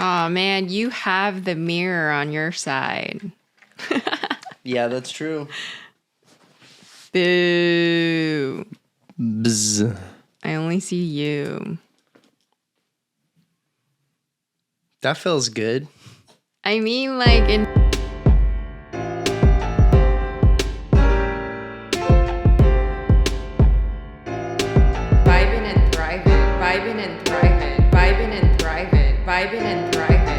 Oh man, you have the mirror on your side. Yeah, that's true. Boo. Bzz. I only see you. That feels good. I mean, like in... Vibing and thriving, vibing and thriving, vibing and thriving, vibing and thriving.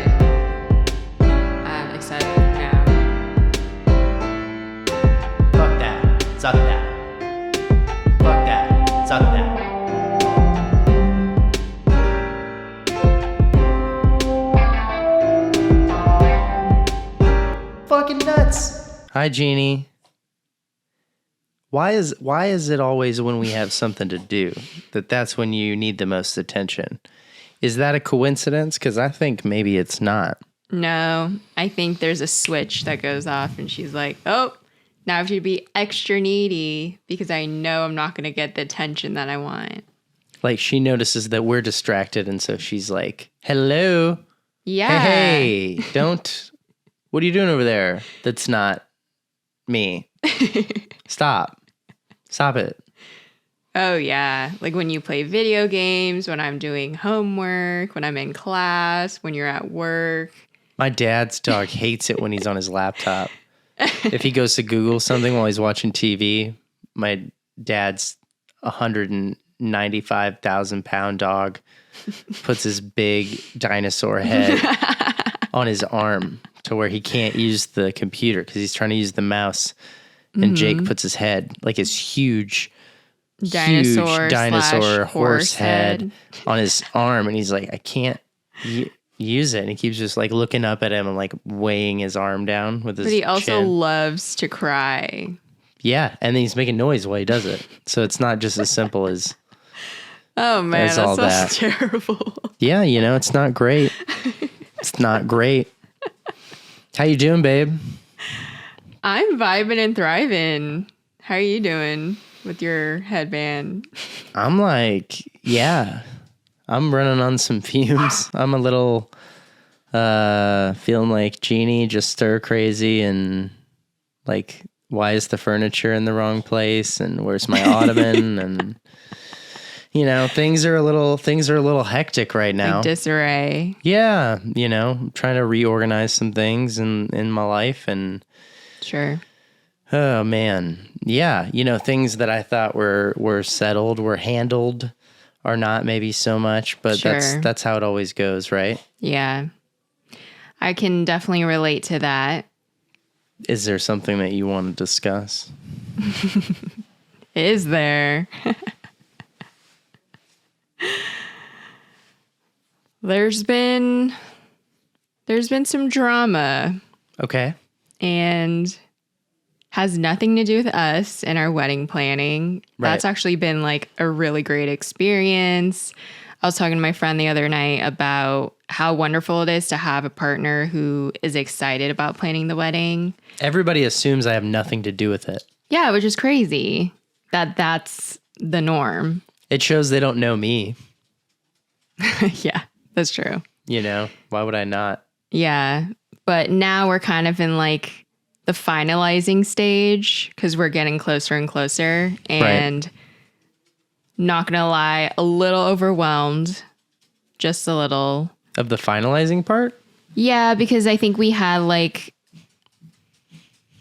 I'm excited now. Fuck that. Suck that. Fuck that. Suck that. Fucking nuts. Hi, Genie. Why is it always when we have something to do that's when you need the most attention? Is that a coincidence? Because I think maybe it's not. No, I think there's a switch that goes off and she's like, oh, now I have to be extra needy because I know I'm not going to get the attention that I want. Like she notices that we're distracted and so she's like, hello. Yeah. Hey, what are you doing over there? That's not me. Stop it. Oh, yeah. Like when you play video games, when I'm doing homework, when I'm in class, when you're at work. My dad's dog hates it when he's on his laptop. If he goes to Google something while he's watching TV, my dad's 195,000-pound dog puts his big dinosaur head on his arm to where he can't use the computer because he's trying to use the mouse. And Jake puts his head, like his huge dinosaur horse head on his arm. And he's like, I can't use it. And he keeps just like looking up at him and like weighing his arm down with his chin. But he also loves to cry. Yeah. And then he's making noise while he does it. So it's not just as simple as... Oh, man, that sounds terrible. Yeah, it's not great. It's not great. How you doing, babe? I'm vibing and thriving. How are you doing with your headband? I'm like, yeah, I'm running on some fumes. I'm a little feeling like Genie, just stir crazy and like, why is the furniture in the wrong place? And where's my ottoman? And things are a little hectic right now. Like disarray. Yeah, I'm trying to reorganize some things in my life and. Sure. Oh man. Yeah. Things that I thought were settled, were handled are not maybe so much, but sure. that's how it always goes, right? Yeah. I can definitely relate to that. Is there something that you want to discuss? Is there? There's been some drama. Okay. And has nothing to do with us and our wedding planning. Right. That's actually been like a really great experience. I was talking to my friend the other night about how wonderful it is to have a partner who is excited about planning the wedding. Everybody assumes I have nothing to do with it. Yeah, which is crazy that's the norm. It shows they don't know me. Yeah, that's true. Why would I not? Yeah. But now we're kind of in like the finalizing stage because we're getting closer and closer. And right. Not going to lie, a little overwhelmed. Just a little. Of the finalizing part? Yeah, because I think we had like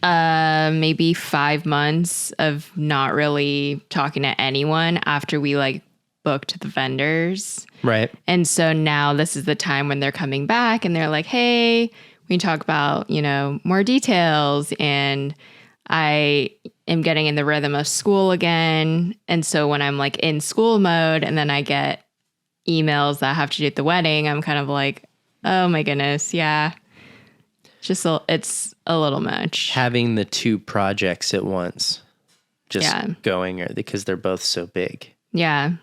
maybe 5 months of not really talking to anyone after we like booked the vendors. Right. And so now this is the time when they're coming back and they're like, hey, we can talk about, more details, and I am getting in the rhythm of school again. And so when I'm like in school mode and then I get emails that have to do with the wedding, I'm kind of like, oh my goodness, yeah. It's a little much. Having the two projects at once just going because they're both so big. Yeah.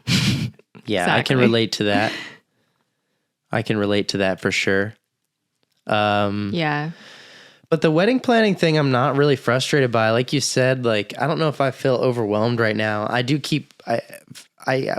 Yeah, exactly. I can relate to that. I can relate to that for sure. Yeah. But the wedding planning thing, I'm not really frustrated by. Like you said, like, I don't know if I feel overwhelmed right now. I do keep, I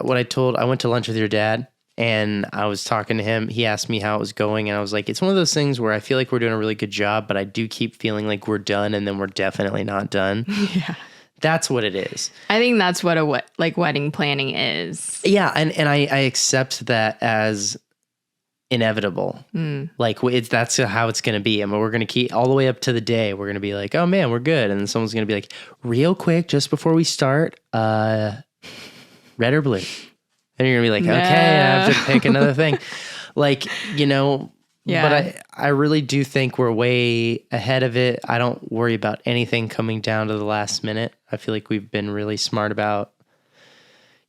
went to lunch with your dad And I was talking to him. He asked me how it was going. And I was like, it's one of those things where I feel like we're doing a really good job, but I do keep feeling like we're done and then we're definitely not done. Yeah. That's what it is. I think that's what wedding planning is. Yeah. And I accept that as inevitable. Like that's how it's going to be. I mean, we're going to keep all the way up to the day. We're going to be like, oh man, we're good. And then someone's going to be like, real quick, just before we start, red or blue? And you're going to be like, okay, I have to pick another thing. Like, but I really do think we're way ahead of it. I don't worry about anything coming down to the last minute. I feel like we've been really smart about,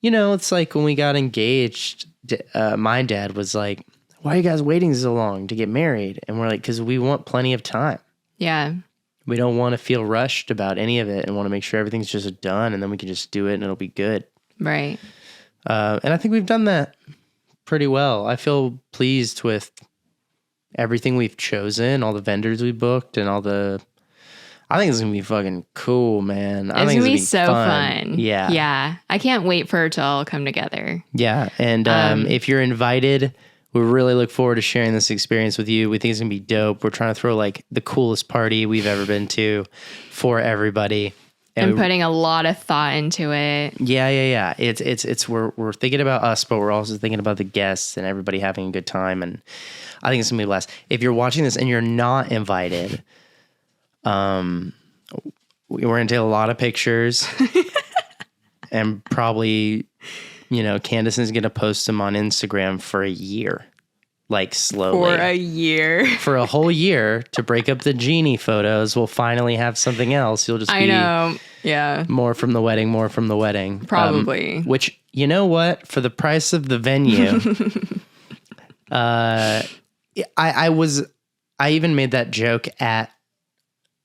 it's like when we got engaged, my dad was like, why are you guys waiting so long to get married? And we're like, because we want plenty of time. Yeah. We don't want to feel rushed about any of it and want to make sure everything's just done and then we can just do it and it'll be good. Right. And I think we've done that pretty well. I feel pleased with everything we've chosen, all the vendors we booked and I think it's going to be fucking cool, man. I think it's going to be so fun. Yeah. Yeah. I can't wait for it to all come together. Yeah. And if you're invited, we really look forward to sharing this experience with you. We think it's going to be dope. We're trying to throw like the coolest party we've ever been to for everybody. And putting a lot of thought into it. Yeah. It's we're thinking about us, but we're also thinking about the guests and everybody having a good time. And I think it's going to be blessed. If you're watching this and you're not invited, we're going to take a lot of pictures and probably, Candace is going to post them on Instagram for a year, like slowly. For a year. For a whole year to break up the Genie photos. We'll finally have something else. You'll just be Yeah. more from the wedding. Probably. Which, you know what? For the price of the venue, I even made that joke at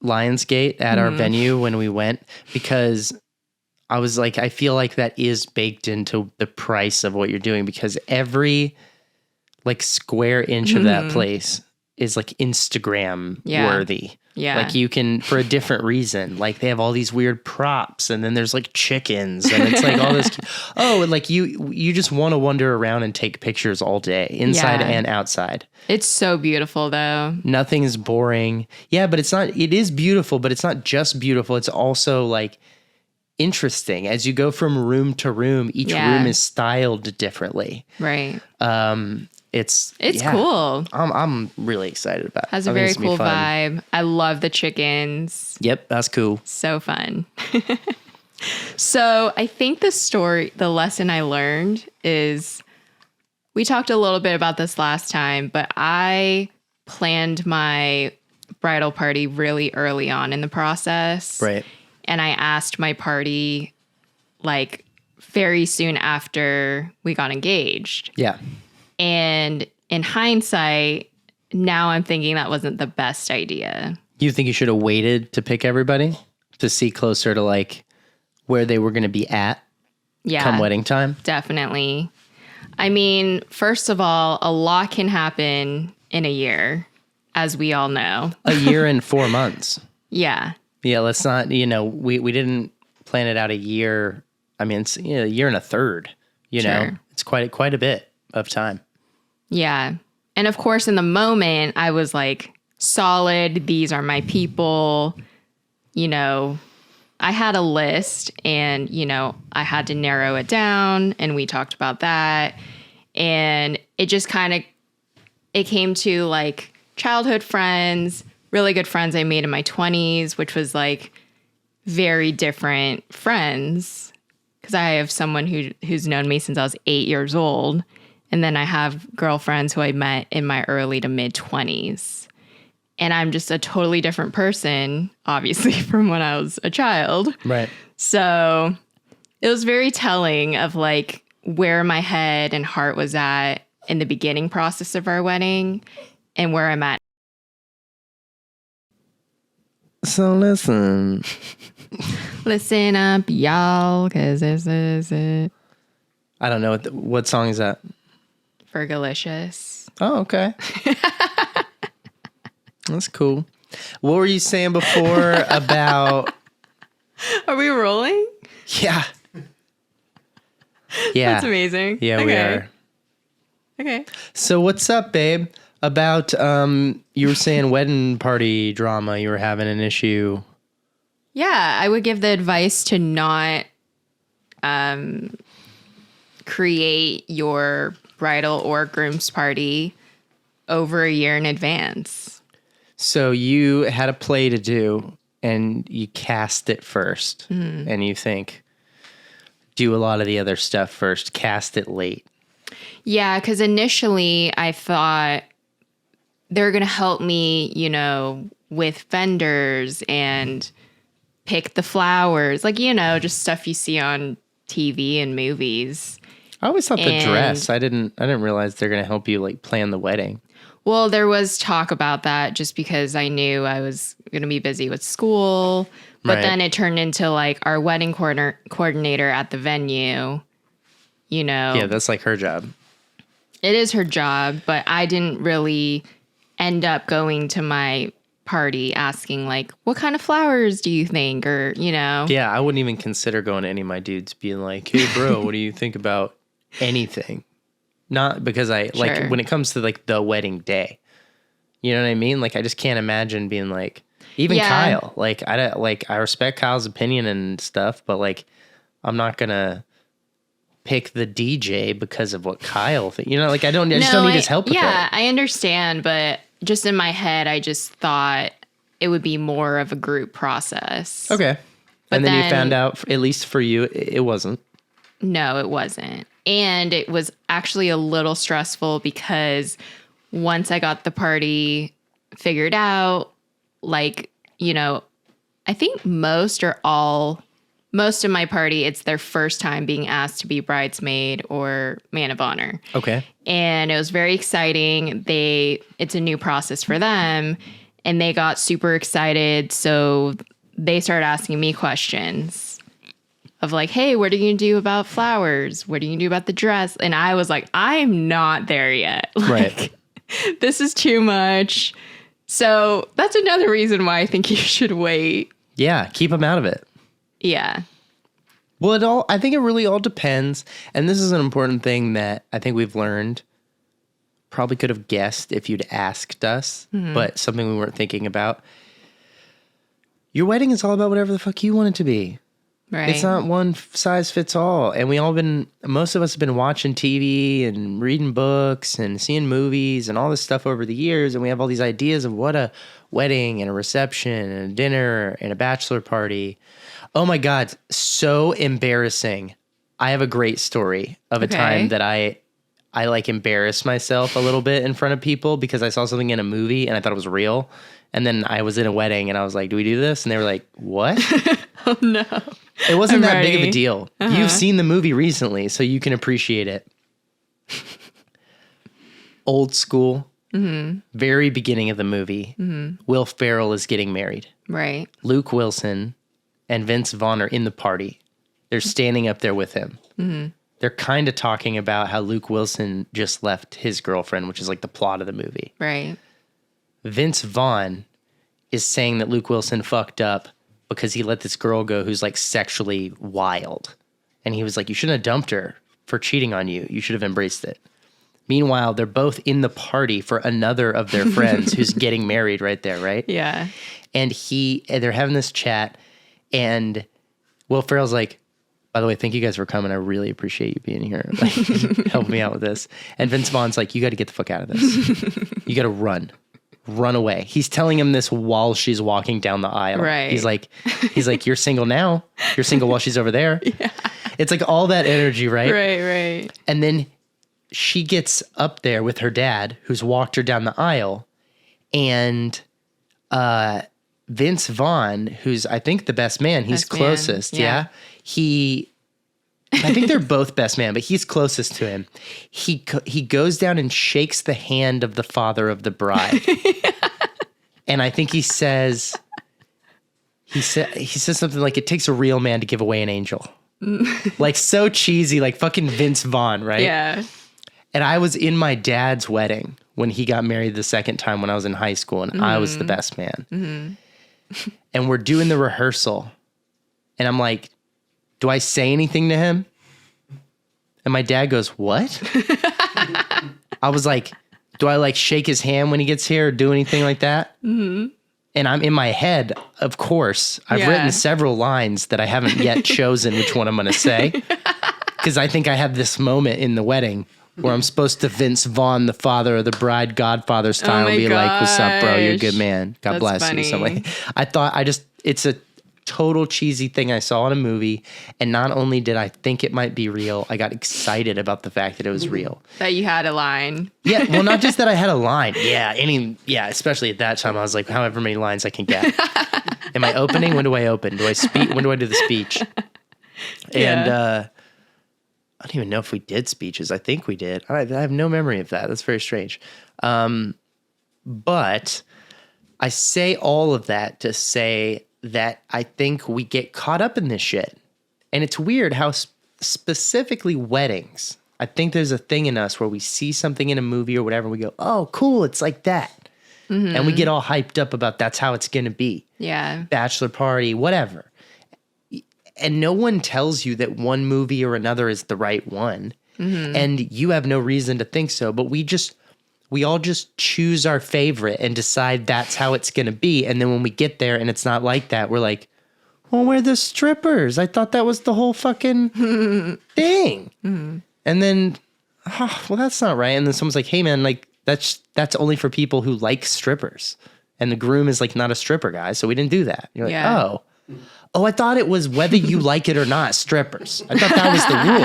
Lionsgate at our venue when we went because I was like, I feel like that is baked into the price of what you're doing because every like square inch of that place is like Instagram worthy. Yeah. Like you can, for a different reason, like they have all these weird props and then there's like chickens and it's like all this. Oh, and like you just want to wander around and take pictures all day inside and outside. It's so beautiful though. Nothing is boring. Yeah, but it is beautiful, but it's not just beautiful. It's also like interesting. As you go from room to room, each room is styled differently. Right. It's cool. I'm really excited about it. Has a very cool vibe. I love the chickens. Yep, that's cool. So fun. So I think the lesson I learned is, we talked a little bit about this last time, but I planned my bridal party really early on in the process. Right. And I asked my party like very soon after we got engaged. Yeah. And in hindsight, now I'm thinking that wasn't the best idea. You think you should have waited to pick everybody to see closer to like where they were going to be at come wedding time? Definitely. I mean, first of all, a lot can happen in a year, as we all know. A year and 4 months. Yeah. Yeah, let's not, we didn't plan it out a year. I mean, it's a year and a third, know. It's quite a bit of time. Yeah. And of course, in the moment, I was like, solid, these are my people. I had a list and, I had to narrow it down and we talked about that. And it just it came to like childhood friends, really good friends I made in my 20s, which was like very different friends. Because I have someone who's known me since I was 8 years old. And then I have girlfriends who I met in my early to mid 20s. And I'm just a totally different person, obviously, from when I was a child. Right. So it was very telling of like where my head and heart was at in the beginning process of our wedding and where I'm at. So listen. Listen up, y'all, because this is it. I don't know. What song is that? Fergalicious. Oh, okay. That's cool. What were you saying before about... Are we rolling? Yeah. Yeah. That's amazing. Yeah, we are. Okay. So what's up, babe? About you were saying wedding party drama. You were having an issue. Yeah, I would give the advice to not create your bridal or groom's party over a year in advance. So you had a play to do, and you cast it first, and you think, do a lot of the other stuff first, cast it late. Yeah, because initially I thought they're going to help me, with vendors and pick the flowers, like, just stuff you see on TV and movies. I always thought the dress. I didn't realize they're going to help you like plan the wedding. Well, there was talk about that just because I knew I was going to be busy with school. But then it turned into like our wedding coordinator at the venue, Yeah, that's like her job. It is her job, but I didn't really end up going to my party asking like, what kind of flowers do you think? Or, Yeah, I wouldn't even consider going to any of my dudes being like, hey, bro, what do you think about anything? Not because like when it comes to like the wedding day, you know what I mean? Like, I just can't imagine being like, even Kyle, like, I respect Kyle's opinion and stuff, but like, I'm not going to pick the DJ because of what Kyle thinks. Like, I just don't need his help with Yeah, I understand, but just in my head, I just thought it would be more of a group process. Okay. And then you found out, at least for you, it wasn't. No, it wasn't. And it was actually a little stressful because once I got the party figured out, like, I think most of my party, it's their first time being asked to be bridesmaid or man of honor. Okay. And it was very exciting. It's a new process for them, and they got super excited. So they started asking me questions of like, hey, what are you going to do about flowers? What are you going to do about the dress? And I was like, I'm not there yet. Like, this is too much. So that's another reason why I think you should wait. Yeah, keep them out of it. Yeah. Well, I think it really all depends. And this is an important thing that I think we've learned. Probably could have guessed if you'd asked us, but something we weren't thinking about. Your wedding is all about whatever the fuck you want it to be. Right. It's not one size fits all. And most of us have been watching TV and reading books and seeing movies and all this stuff over the years. And we have all these ideas of what a wedding and a reception and a dinner and a bachelor party. Oh my God, so embarrassing. I have a great story of a time that I like embarrassed myself a little bit in front of people because I saw something in a movie and I thought it was real. And then I was in a wedding and I was like, do we do this? And they were like, what? Oh no. It wasn't that big of a deal. You've seen the movie recently, so you can appreciate it. Old school, very beginning of the movie, Will Ferrell is getting married. Right. Luke Wilson and Vince Vaughn are in the party. They're standing up there with him. They're kind of talking about how Luke Wilson just left his girlfriend, which is like the plot of the movie. Right. Vince Vaughn is saying that Luke Wilson fucked up because he let this girl go who's like sexually wild. And he was like, you shouldn't have dumped her for cheating on you. You should have embraced it. Meanwhile, they're both in the party for another of their friends who's getting married right there, right? Yeah. And they're having this chat, and Will Ferrell's like, by the way, thank you guys for coming. I really appreciate you being here. Like, help me out with this. And Vince Vaughn's like, you got to get the fuck out of this. You got to run away. He's telling him this while she's walking down the aisle. Right. He's like, you're single now. You're single while she's over there. Yeah. It's like all that energy, right? Right. And then she gets up there with her dad, who's walked her down the aisle, and Vince Vaughn, who's I think the best man, he's closest. Yeah. I think they're both best man, but he's closest to him. He goes down and shakes the hand of the father of the bride. And I think he says something like, it takes a real man to give away an angel. Like, so cheesy, like fucking Vince Vaughn, right? Yeah. And I was in my dad's wedding when he got married the second time when I was in high school, and I was the best man. And we're doing the rehearsal, and I'm like, do I say anything to him? And my dad goes, what? I was like, do I like shake his hand when he gets here or do anything like that? Mm-hmm. And I'm in my head, of course, I've written several lines that I haven't yet chosen which one I'm going to say. Because I think I have this moment in the wedding where I'm supposed to Vince Vaughn, the father of the bride, Godfather style, and be like, what's up, bro? You're a good man. God bless you. So I thought it's a total cheesy thing I saw in a movie. And not only did I think it might be real, I got excited about the fact that it was real. That you had a line. Yeah. Well, not just that I had a line. Yeah. Especially at that time, I was like, however many lines I can get. Am I opening? When do I open? Do I speak? When do I do the speech? And, I don't even know if we did speeches. I think we did. I have no memory of that. That's very strange. But I say all of that to say that I think we get caught up in this shit. And it's weird how specifically weddings, I think there's a thing in us where we see something in a movie or whatever, and we go, oh, cool, it's like that. Mm-hmm. And we get all hyped up about that's how it's going to be. Yeah. Bachelor party, whatever. And no one tells you that one movie or another is the right one. Mm-hmm. And you have no reason to think so, but we all just choose our favorite and decide that's how it's going to be. And then when we get there and it's not like that, we're like, well, we're the strippers. I thought that was the whole fucking thing. Mm-hmm. And then, well, that's not right. And then someone's like, hey man, like that's only for people who like strippers. And the groom is like not a stripper guy. So we didn't do that. You're like, Oh, I thought it was whether you like it or not, strippers. I thought that was the rule.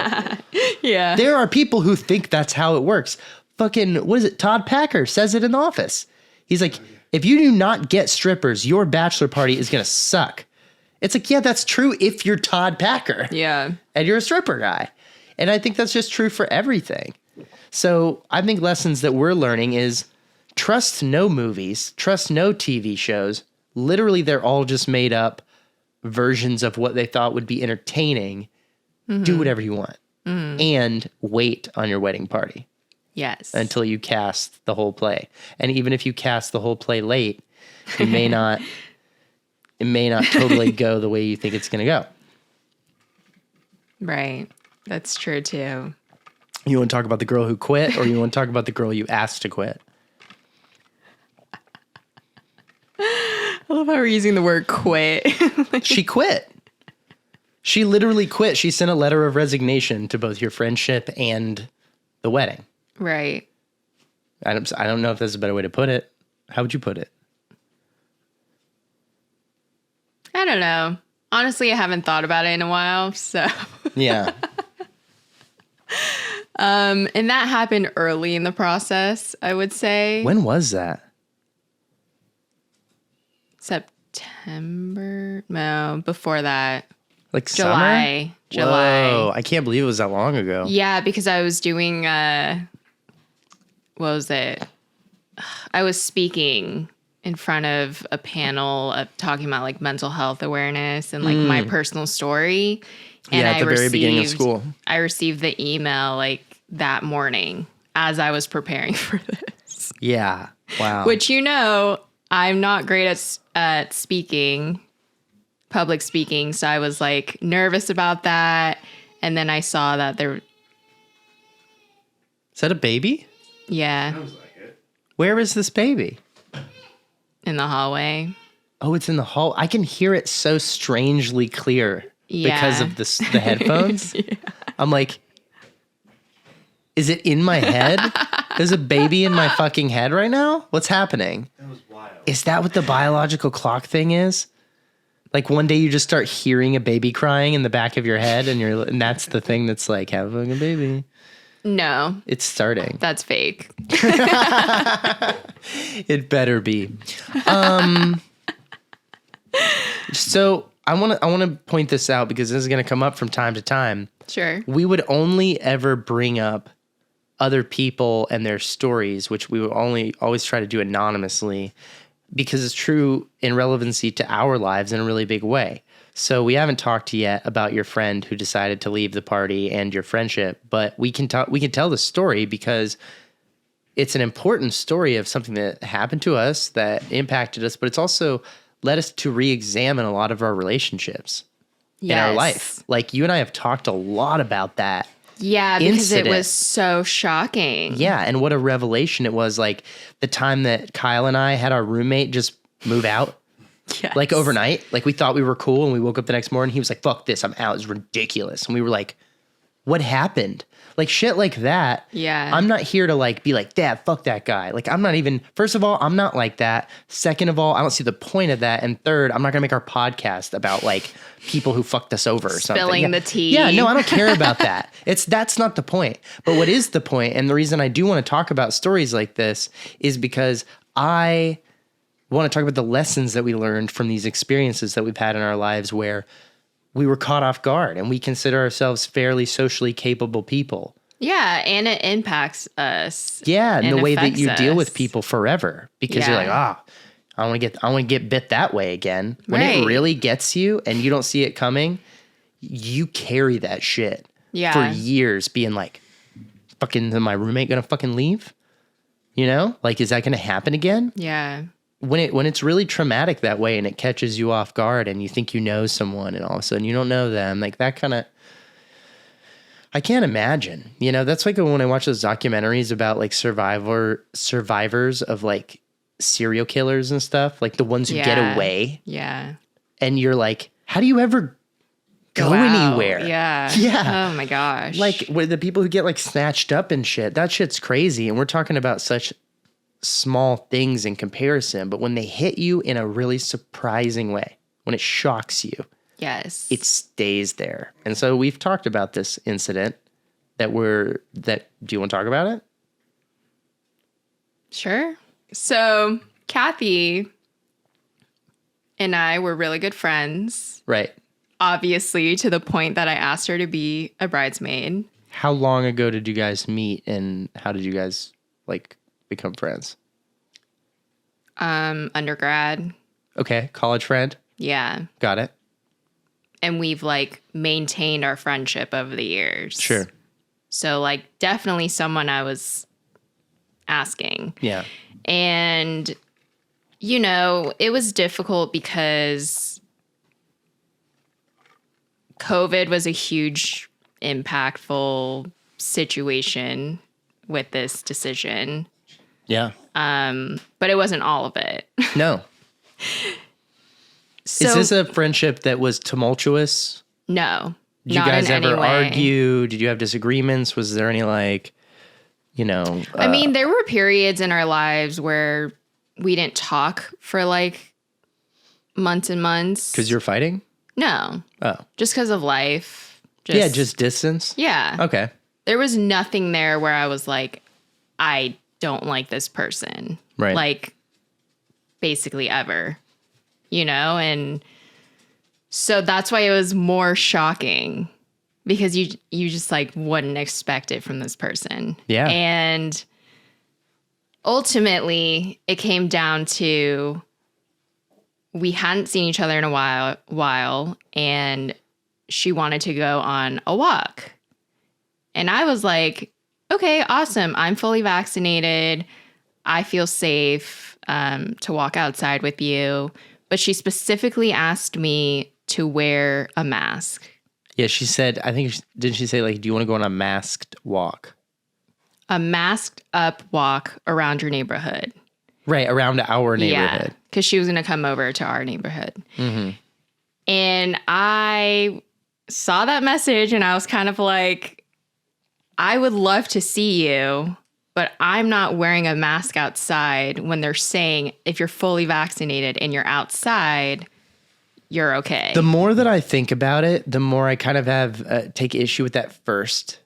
Yeah. There are people who think that's how it works. Fucking, what is it? Todd Packer says it in The Office. He's like, if you do not get strippers, your bachelor party is going to suck. It's like, yeah, that's true if you're Todd Packer. Yeah. And you're a stripper guy. And I think that's just true for everything. So I think lessons that we're learning is trust no movies, trust no TV shows. Literally, they're all just made up versions of what they thought would be entertaining. Mm-hmm. Do whatever you want. Mm-hmm. And wait on your wedding party. Yes. Until you cast the whole play. And even if you cast the whole play late, it may not totally go the way you think it's going to go. Right. That's true too. You want to talk about the girl who quit, or you want to talk about the girl you asked to quit? I love how we're using the word quit. She quit. She literally quit. She sent a letter of resignation to both your friendship and the wedding. Right. I don't know if there's a better way to put it. How would you put it? I don't know. Honestly, I haven't thought about it in a while, so. Yeah. And that happened early in the process, I would say. When was that? September? No, before that. Like July. Summer? July. Whoa, I can't believe it was that long ago. Yeah, because I was doing, what was it? I was speaking in front of a panel of talking about like mental health awareness and like my personal story. And at the very beginning of school. I received the email like that morning as I was preparing for this. Yeah. Wow. Which, I'm not great at speaking, public speaking. So I was like nervous about that. And then I saw that there. Is that a baby? Yeah. Sounds like it. Where is this baby? In the hallway. Oh, it's in the hall. I can hear it so strangely clear because of the headphones. Yeah. I'm like, is it in my head? There's a baby in my fucking head right now? What's happening? That was wild. Is that what the biological clock thing is? Like one day you just start hearing a baby crying in the back of your head and that's the thing that's like, have a fucking baby. No. It's starting. That's fake. It better be. So I want to point this out because this is going to come up from time to time. Sure. We would only ever bring up other people and their stories, which we would always try to do anonymously because it's true in relevancy to our lives in a really big way. So we haven't talked yet about your friend who decided to leave the party and your friendship, but we can tell the story because it's an important story of something that happened to us that impacted us, but it's also led us to re-examine a lot of our relationships in our life. Like you and I have talked a lot about that Yeah, because incident. it was so shocking. Yeah, and what a revelation it was. Like the time that Kyle and I had our roommate just move out, Yes. like overnight. Like we thought we were cool, and we woke up the next morning. He was like, "Fuck this, I'm out." It's ridiculous, and we were like, "What happened?" Like shit like that. Yeah. I'm not here to like be like, "Dad, fuck that guy." Like I'm not even. First of all, I'm not like that. Second of all, I don't see the point of that. And third, I'm not gonna make our podcast about like people who fucked us over or something. Spilling Yeah. the tea. Yeah, no, I don't care about that. That's not the point. But what is the point, and the reason I do want to talk about stories like this is because I want to talk about the lessons that we learned from these experiences that we've had in our lives where we were caught off guard and we consider ourselves fairly socially capable people. Yeah, and it impacts us. Yeah, and the way that affects you deal us. with people forever because you're like, Yeah. I want to get bit that way again. When it Right. really gets you and you don't see it coming, you carry that shit Yeah. for years being like, fucking, is my roommate going to fucking leave? You know, like, is that going to happen again? Yeah. When it's really traumatic that way and it catches you off guard and you think you know someone and all of a sudden you don't know them, like that kind of, I can't imagine, you know, that's like when I watch those documentaries about like survivors of like serial killers and stuff, like the ones who get Yeah. away Yeah. and you're like, how do you ever go Wow. anywhere? Yeah. Yeah. Oh my gosh. Like with the people who get like snatched up and shit, that shit's crazy. And we're talking about such small things in comparison, but when they hit you in a really surprising way, when it shocks you, yes. it stays there. And so we've talked about this incident do you want to talk about it? Sure. So Kathy and I were really good friends, Right. obviously, to the point that I asked her to be a bridesmaid. How long ago did you guys meet and how did you guys like become friends? Undergrad. Okay. College friend. Yeah. Got it. And we've like maintained our friendship over the years. Sure. So like definitely someone I was asking. Yeah. And, you know, it was difficult because COVID was a huge, impactful situation with this decision. Yeah. But it wasn't all of it. No. So, Is this a friendship that was tumultuous? no. Did you not guys in ever any way. argue? Did you have disagreements? Was there any like, you know? I mean, there were periods in our lives where we didn't talk for like months and months. Because you're fighting? No, Oh. just because of life. Yeah, just distance? Yeah. Okay. There was nothing there where I was like, I don't like this person. Right. Like, basically ever, you know? And so that's why it was more shocking because you just like wouldn't expect it from this person. Yeah. And ultimately, it came down to we hadn't seen each other in a while and she wanted to go on a walk. And I was like, okay, awesome. I'm fully vaccinated. I feel safe to walk outside with you. But she specifically asked me to wear a mask. Yeah, she said, didn't she say, like, do you want to go on a masked walk? A masked up walk around your neighborhood. Right, around our neighborhood. Yeah, because she was going to come over to our neighborhood. Mm-hmm. And I saw that message and I was kind of like, I would love to see you, but I'm not wearing a mask outside when they're saying if you're fully vaccinated and you're outside, you're okay. The more that I think about it, the more I kind of have take issue with that first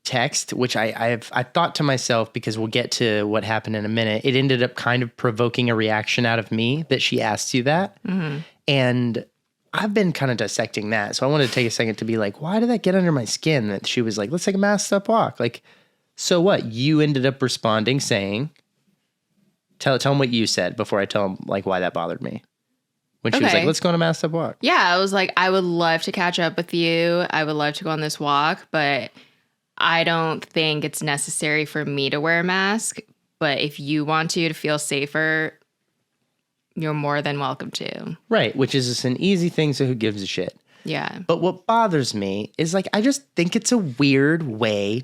text, which I thought to myself, because we'll get to what happened in a minute, it ended up kind of provoking a reaction out of me that she asked you that. Mm-hmm. And I've been kind of dissecting that. So I wanted to take a second to be like, why did that get under my skin that she was like, let's take a masked up walk? Like, so what? You ended up responding saying, tell them what you said before I tell them like why that bothered me. When she was Okay. like, let's go on a masked up walk. Yeah, I was like, I would love to catch up with you. I would love to go on this walk, but I don't think it's necessary for me to wear a mask. But if you want to feel safer, you're more than welcome to. Right, which is just an easy thing, so who gives a shit? Yeah. But what bothers me is like, I just think it's a weird way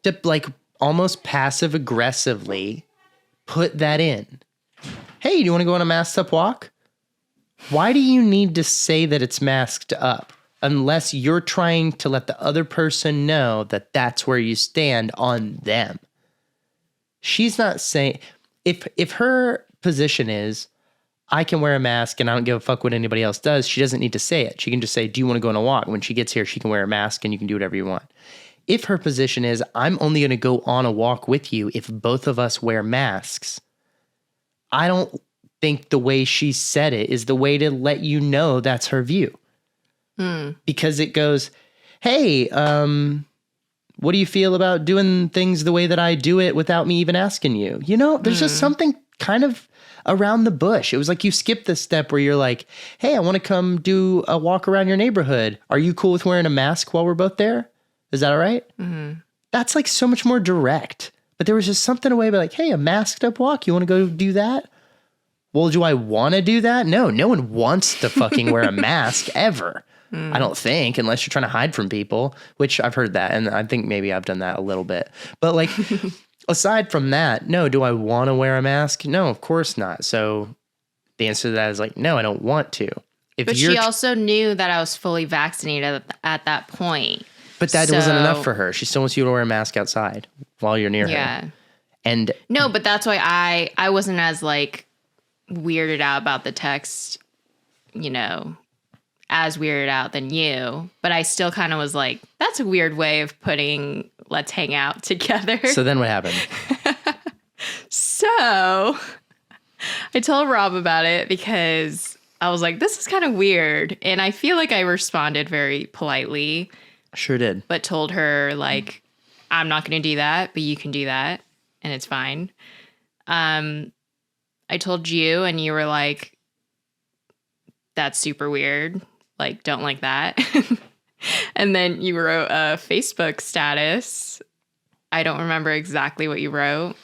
to like almost passive aggressively put that in. Hey, do you want to go on a masked up walk? Why do you need to say that it's masked up unless you're trying to let the other person know that that's where you stand on them? She's not saying, if her position is, I can wear a mask and I don't give a fuck what anybody else does, she doesn't need to say it. She can just say, do you want to go on a walk? When she gets here, she can wear a mask and you can do whatever you want. If her position is, I'm only going to go on a walk with you if both of us wear masks, I don't think the way she said it is the way to let you know that's her view. Because it goes, hey, what do you feel about doing things the way that I do it without me even asking you? You know, there's just something kind of around the bush. It was like you skipped the step where you're like, hey, I want to come do a walk around your neighborhood. Are you cool with wearing a mask while we're both there? Is that all right? That's like so much more direct. But there was just something away about like, hey, a masked up walk. You want to go do that? Well, do I want to do that? No one wants to fucking wear a mask ever. I don't think, unless you're trying to hide from people, which I've heard that. And I think maybe I've done that a little bit. But like, aside from that, no, do I want to wear a mask? No, of course not. So the answer to that is like, no, I don't want to. But she also knew that I was fully vaccinated at that point. But that wasn't enough for her. She still wants you to wear a mask outside while you're near her. And no, but that's why I wasn't as like weirded out about the text, you know, as weirded out than you. But I still kind of was like, that's a weird way of putting let's hang out together. So then what happened? So I told Rob about it because I was like, this is kind of weird. And I feel like I responded very politely. Sure did. But told her, like, I'm not going to do that, but you can do that. And it's fine. I told you, and you were like, that's super weird. Like, don't like that. And then you wrote a Facebook status. I don't remember exactly what you wrote.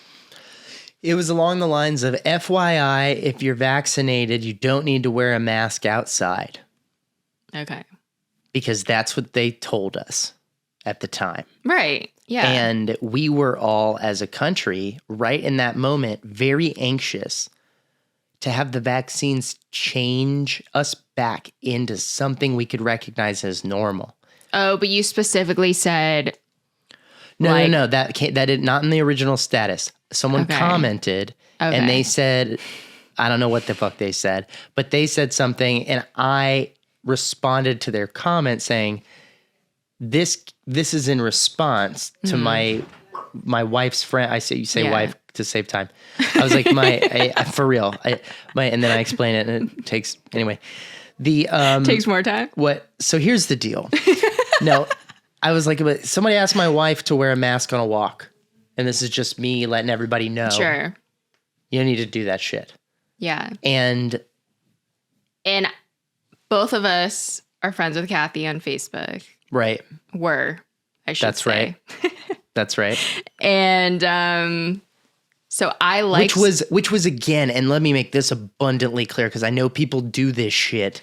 It was along the lines of, FYI, if you're vaccinated, you don't need to wear a mask outside. Okay. Because that's what they told us at the time. Right. Yeah. And we were all, as a country, right in that moment, very anxious to have the vaccines change us back into something we could recognize as normal. Oh, but you specifically said... No. That did not in the original status. Someone commented and they said, I don't know what the fuck they said, but they said something and I responded to their comment saying, this is in response to my wife's friend. I say, you say wife to save time. I was like, for real. And then I explain it and it takes, anyway, takes more time. So here's the deal. No, I was like, but somebody asked my wife to wear a mask on a walk. And this is just me letting everybody know. Sure. You don't need to do that shit. Yeah. And both of us are friends with Kathy on Facebook. Right. I should say. Right. That's right. And so I like... Which was again, and let me make this abundantly clear, because I know people do this shit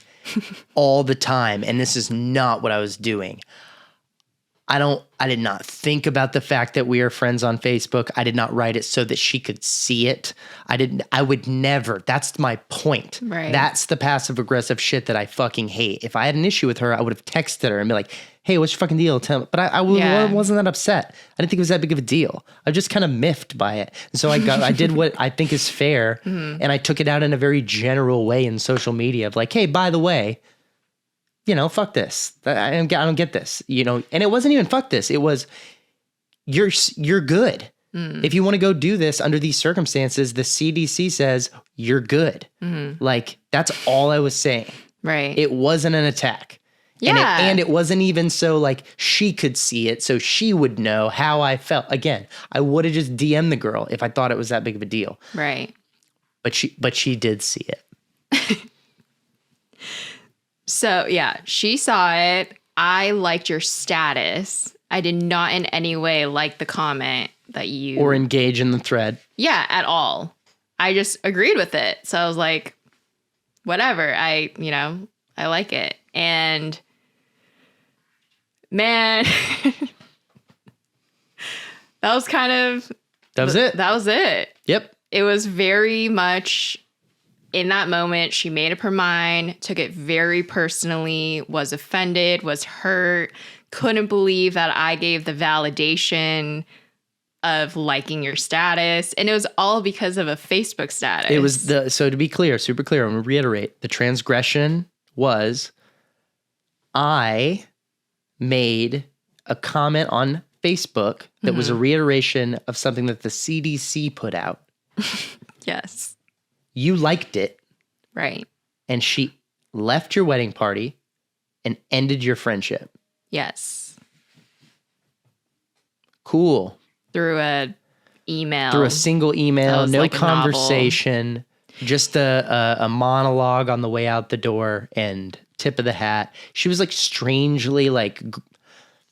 all the time, and this is not what I was doing. I did not think about the fact that we are friends on Facebook. I did not write it so that she could see it. I would never. That's my point. Right. That's the passive aggressive shit that I fucking hate. If I had an issue with her, I would have texted her and be like, hey, what's your fucking deal? Tell me. But I wasn't that upset. I didn't think it was that big of a deal. I was just kind of miffed by it. And so I did what I think is fair. And I took it out in a very general way in social media of like, hey, by the way, you know, fuck this. I don't get this, you know, and it wasn't even fuck this. It was, you're good. If you want to go do this under these circumstances, the CDC says you're good. Like, that's all I was saying. Right. It wasn't an attack. Yeah. And it wasn't even so like she could see it so she would know how I felt. Again, I would have just DM'd the girl if I thought it was that big of a deal. Right. But she did see it. So, yeah, she saw it. I liked your status. I did not in any way like the comment that you... Or engage in the thread. Yeah, at all. I just agreed with it. So I was like, whatever. I like it. And man, that was it. That was it. Yep. It was very much in that moment. She made up her mind, took it very personally, was offended, was hurt, couldn't believe that I gave the validation of liking your status. And it was all because of a Facebook status. It was so to be clear, super clear, I'm going to reiterate, the transgression was I made a comment on Facebook that was a reiteration of something that the CDC put out. Yes. You liked it. Right. And she left your wedding party and ended your friendship. Yes. Cool. Through a email. Through a single email, no like conversation, just a monologue on the way out the door and tip of the hat. She was like strangely like,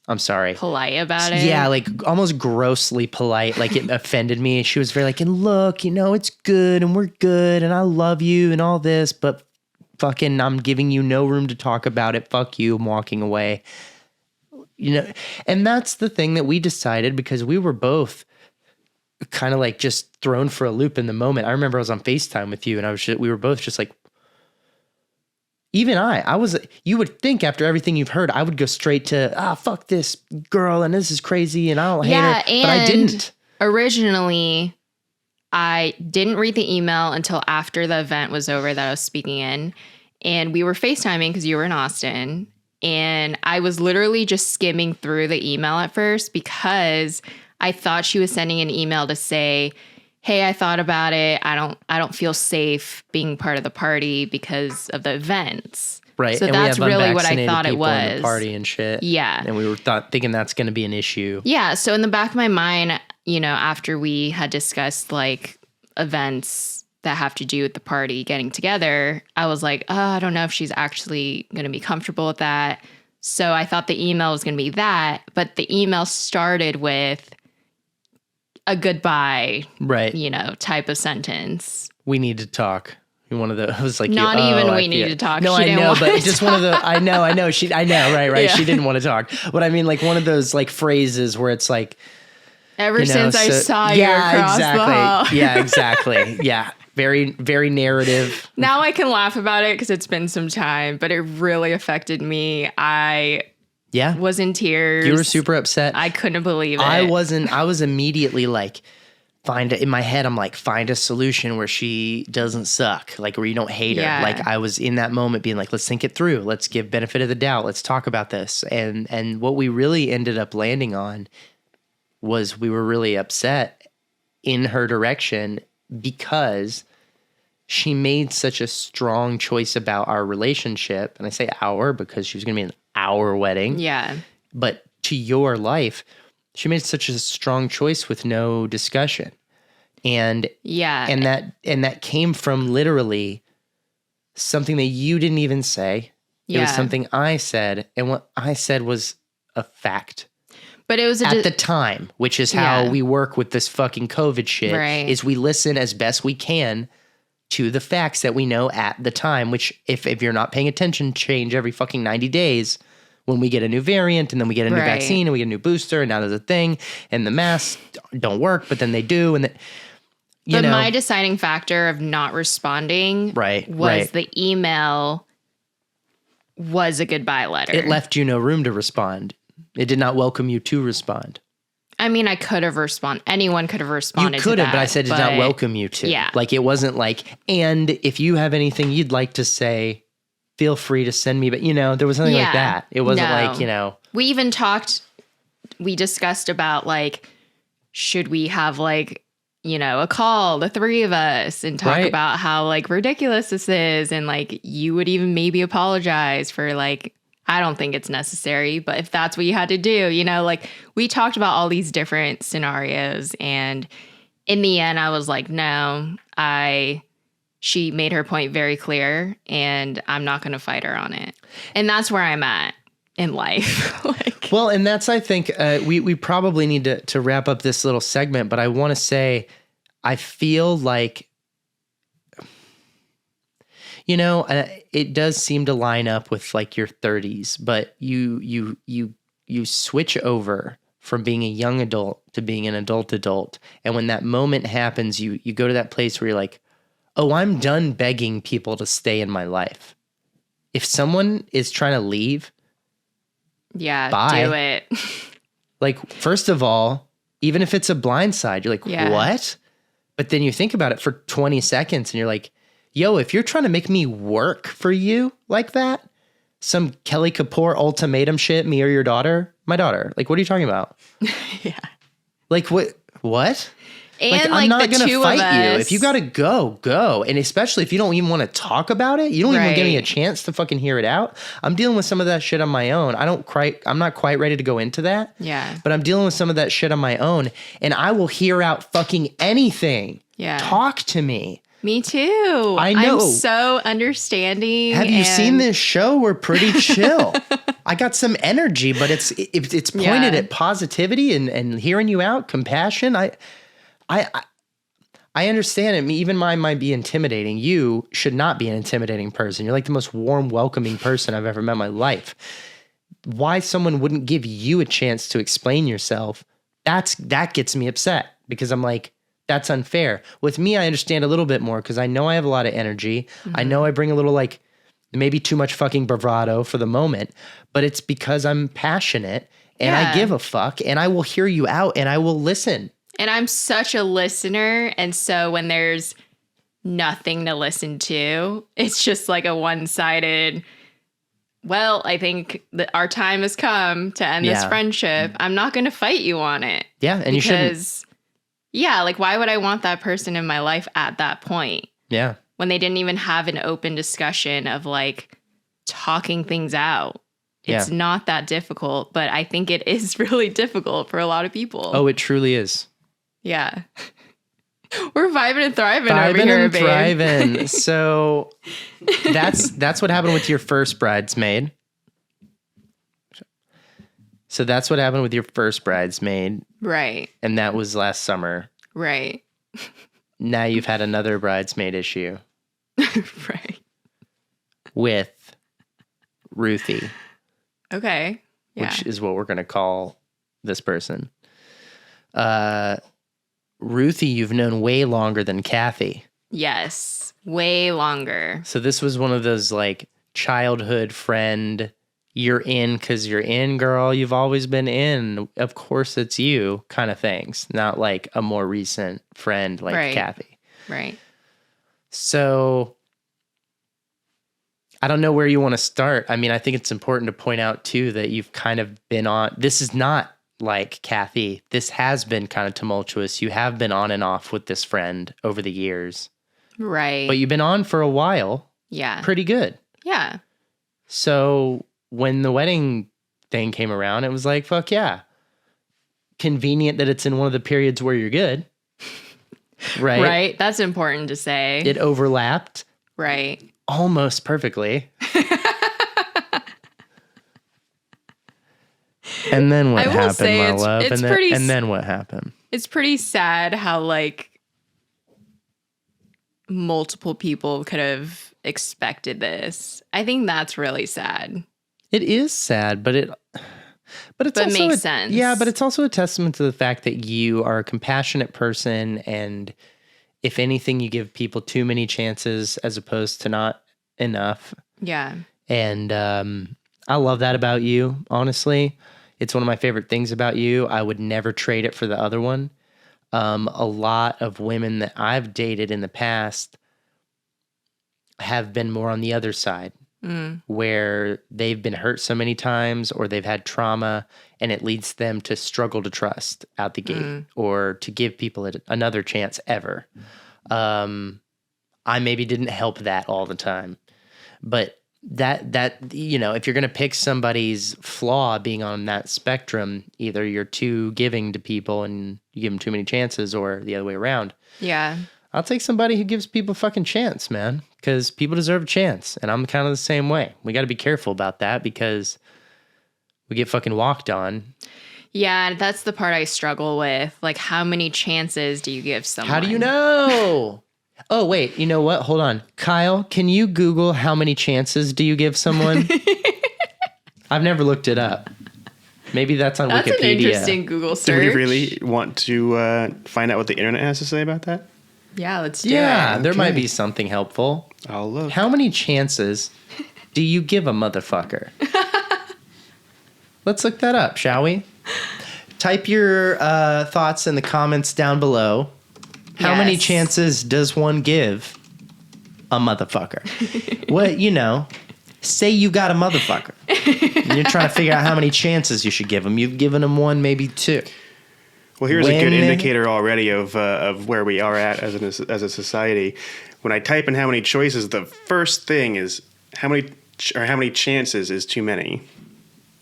I'm sorry. Polite about it. Yeah, like almost grossly polite. Like it offended me. She was very like, and look, you know, it's good and we're good and I love you and all this, but fucking I'm giving you no room to talk about it. Fuck you. I'm walking away. You know, and that's the thing that we decided because we were both kind of like just thrown for a loop in the moment. I remember I was on FaceTime with you and we were both just like, even you would think after everything you've heard, I would go straight to, fuck this girl and this is crazy and I don't hate her, but I didn't. Originally, I didn't read the email until after the event was over that I was speaking in. And we were FaceTiming because you were in Austin. And I was literally just skimming through the email at first because I thought she was sending an email to say, hey, I thought about it. I don't feel safe being part of the party because of the events. Right. So and that's really what I thought it was. In the party and shit. Yeah. And we were thinking that's going to be an issue. Yeah. So in the back of my mind, you know, after we had discussed like events that have to do with the party getting together, I was like, I don't know if she's actually going to be comfortable with that. So I thought the email was going to be that, but the email started with a goodbye, right? You know, type of sentence. We need to talk. One of those, like, not even we need to talk. No, she I know, but just talk. one of the. I know, right? Yeah. She didn't want to talk. But I mean, like one of those like phrases where it's like, ever since I saw you across the hall. Yeah, exactly. Yeah. Very, very narrative. Now I can laugh about it because it's been some time, but it really affected me. I was in tears. You were super upset. I couldn't believe it. I wasn't. I was immediately like, in my head, I'm like, find a solution where she doesn't suck, like where you don't hate her. Like I was in that moment being like, let's think it through. Let's give benefit of the doubt. Let's talk about this. And what we really ended up landing on was we were really upset in her direction because she made such a strong choice about our relationship. And I say our because she was going to be in our wedding. Yeah. But to your life, she made such a strong choice with no discussion. And that came from literally something that you didn't even say. It was something I said. And what I said was a fact. But it was at the time, which is how we work with this fucking COVID shit, is we listen as best we can to the facts that we know at the time, which if you're not paying attention, change every fucking 90 days when we get a new variant and then we get a new vaccine and we get a new booster and now there's a thing and the masks don't work, but then they do. And my deciding factor of not responding was the email was a goodbye letter. It left you no room to respond. It did not welcome you to respond. I mean, I could have responded. Anyone could have responded. You could to have, that, but I said did not welcome you to. Yeah. Like it wasn't like, and if you have anything you'd like to say, feel free to send me. But there was nothing like that. It wasn't like, We even we discussed about like, should we have like, a call, the three of us, and talk about how like ridiculous this is. And like, you would even maybe apologize for like, I don't think it's necessary, but if that's what you had to do, like we talked about all these different scenarios. And in the end, I was like, no, she made her point very clear and I'm not going to fight her on it. And that's where I'm at in life. Well, and that's, I think we probably need to wrap up this little segment, but I want to say, I feel like, You know, it does seem to line up with like your 30s, but you switch over from being a young adult to being an adult. And when that moment happens, you go to that place where you're like, oh, I'm done begging people to stay in my life. If someone is trying to leave, bye. Do it. Like, first of all, even if it's a blind side, you're like, what? But then you think about it for 20 seconds and you're like, yo, if you're trying to make me work for you like that, some Kelly Kapoor ultimatum shit, me or your daughter, my daughter. Like, what are you talking about? Yeah. Like, what? And like, like I'm not the going two to fight of you. us, If you got to go. And especially if you don't even want to talk about it, you don't even give me a Right. chance to fucking hear it out. I'm dealing with some of that shit on my own. I'm not quite ready to go into that. Yeah. But I'm dealing with some of that shit on my own, and I will hear out fucking anything. Yeah. Talk to me. Me too. I know. I'm so understanding. Have you seen this show? We're pretty chill. I got some energy, but it's pointed at positivity and hearing you out, compassion. I understand it. Even mine might be intimidating. You should not be an intimidating person. You're like the most warm, welcoming person I've ever met in my life. Why someone wouldn't give you a chance to explain yourself, that gets me upset, because I'm like, that's unfair. With me, I understand a little bit more because I know I have a lot of energy. Mm-hmm. I know I bring a little, like, maybe too much fucking bravado for the moment, but it's because I'm passionate and I give a fuck, and I will hear you out and I will listen. And I'm such a listener. And so when there's nothing to listen to, it's just like a one-sided, well, I think that our time has come to end this friendship. I'm not going to fight you on it. Yeah, and you shouldn't. Yeah, like, why would I want that person in my life at that point? Yeah. When they didn't even have an open discussion of, like, talking things out. It's not that difficult, but I think it is really difficult for a lot of people. Oh, it truly is. Yeah. We're vibing and thriving over here, babe. Thriving. So that's what happened with your first bridesmaid. So that's what happened with your first bridesmaid. Right. And that was last summer. Right. Now you've had another bridesmaid issue. Right. With Ruthie. Okay. Yeah. Which is what we're going to call this person. Ruthie, you've known way longer than Kathy. Yes. Way longer. So this was one of those, like, childhood friend, you're in because you're in, girl. You've always been in. Of course it's you kind of things. Not like a more recent friend like Kathy. Right. So I don't know where you want to start. I mean, I think it's important to point out too that you've kind of been on, this is not like Kathy. This has been kind of tumultuous. You have been on and off with this friend over the years. Right. But you've been on for a while. Yeah. Pretty good. Yeah. So when the wedding thing came around, it was like, fuck yeah. Convenient that it's in one of the periods where you're good. Right? Right. That's important to say. It overlapped. Right. Almost perfectly. And then what happened, my love? And then what happened? It's pretty sad how, like, multiple people could have expected this. I think that's really sad. It is sad, but it's also makes sense. Yeah, but it's also a testament to the fact that you are a compassionate person, and if anything, you give people too many chances as opposed to not enough. Yeah. And I love that about you, honestly. It's one of my favorite things about you. I would never trade it for the other one. A lot of women that I've dated in the past have been more on the other side, where they've been hurt so many times or they've had trauma, and it leads them to struggle to trust out the gate or to give people another chance ever. I maybe didn't help that all the time, but that you know, if you're going to pick somebody's flaw being on that spectrum, either you're too giving to people and you give them too many chances, or the other way around. Yeah. I'll take somebody who gives people a fucking chance, man, because people deserve a chance. And I'm kind of the same way. We got to be careful about that because we get fucking walked on. Yeah, that's the part I struggle with. Like, how many chances do you give someone? How do you know? Oh, wait. You know what? Hold on. Kyle, can you Google how many chances do you give someone? I've never looked it up. Maybe that's on Wikipedia. That's an interesting Google search. Do we really want to find out what the internet has to say about that? Yeah, let's do it. Yeah, there might be something helpful. I'll look. How many chances do you give a motherfucker? Let's look that up, shall we? Type your thoughts in the comments down below. How many Yes. chances does one give a motherfucker? What, say you got a motherfucker. And you're trying to figure out how many chances you should give them. You've given them one, maybe two. Well, here's a good indicator already of where we are at as a society. When I type in how many choices, the first thing is how many chances is too many.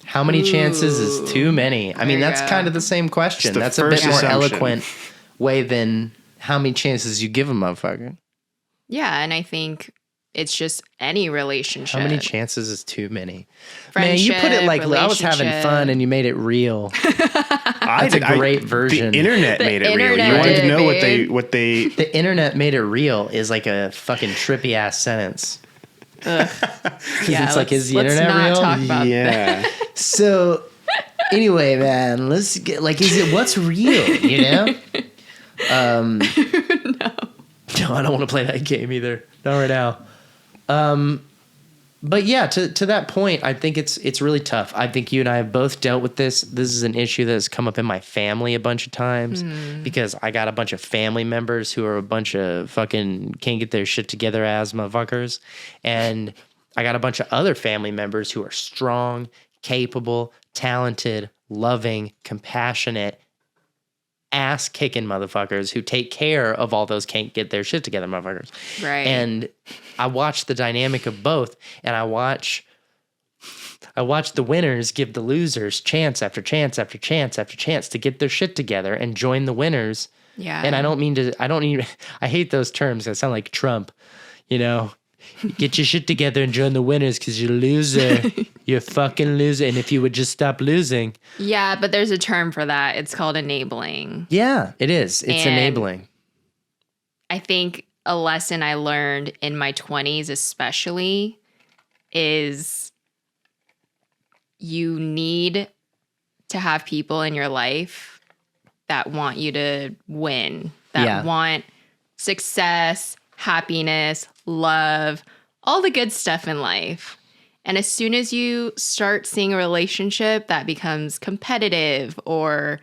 How many chances is too many? I mean, that's kind of the same question. The That's a bit first more assumption. eloquent way than how many chances you give a motherfucker. Yeah, and I think it's just any relationship. How many chances is too many? Friendship, Man, you put it like I was having relationship. fun and you made it real. That's a great version. The internet made it real. internet You wanted did to it, know babe. what they. The internet made it real is like a fucking trippy ass sentence. Yeah, it's like, is the let's internet not real? talk about Yeah. So anyway, man, let's get is it what's real, No, I don't want to play that game either. Not right now. But yeah, to that point, I think it's really tough. I think you and I have both dealt with this. This is an issue that has come up in my family a bunch of times because I got a bunch of family members who are a bunch of fucking can't get their shit together ass motherfuckers. And I got a bunch of other family members who are strong, capable, talented, loving, compassionate, ass-kicking motherfuckers who take care of all those can't get their shit together motherfuckers. Right. And I watch the dynamic of both, and I watch the winners give the losers chance after chance after chance after chance to get their shit together and join the winners. Yeah. And I hate those terms. That sound like Trump, Get your shit together and join the winners because you're a loser. You're a fucking loser. And if you would just stop losing. Yeah, but there's a term for that. It's called enabling. Yeah, it is. It's And enabling. I think a lesson I learned in my 20s especially is you need to have people in your life that want you to win, that want success, happiness, love, all the good stuff in life. And as soon as you start seeing a relationship that becomes competitive or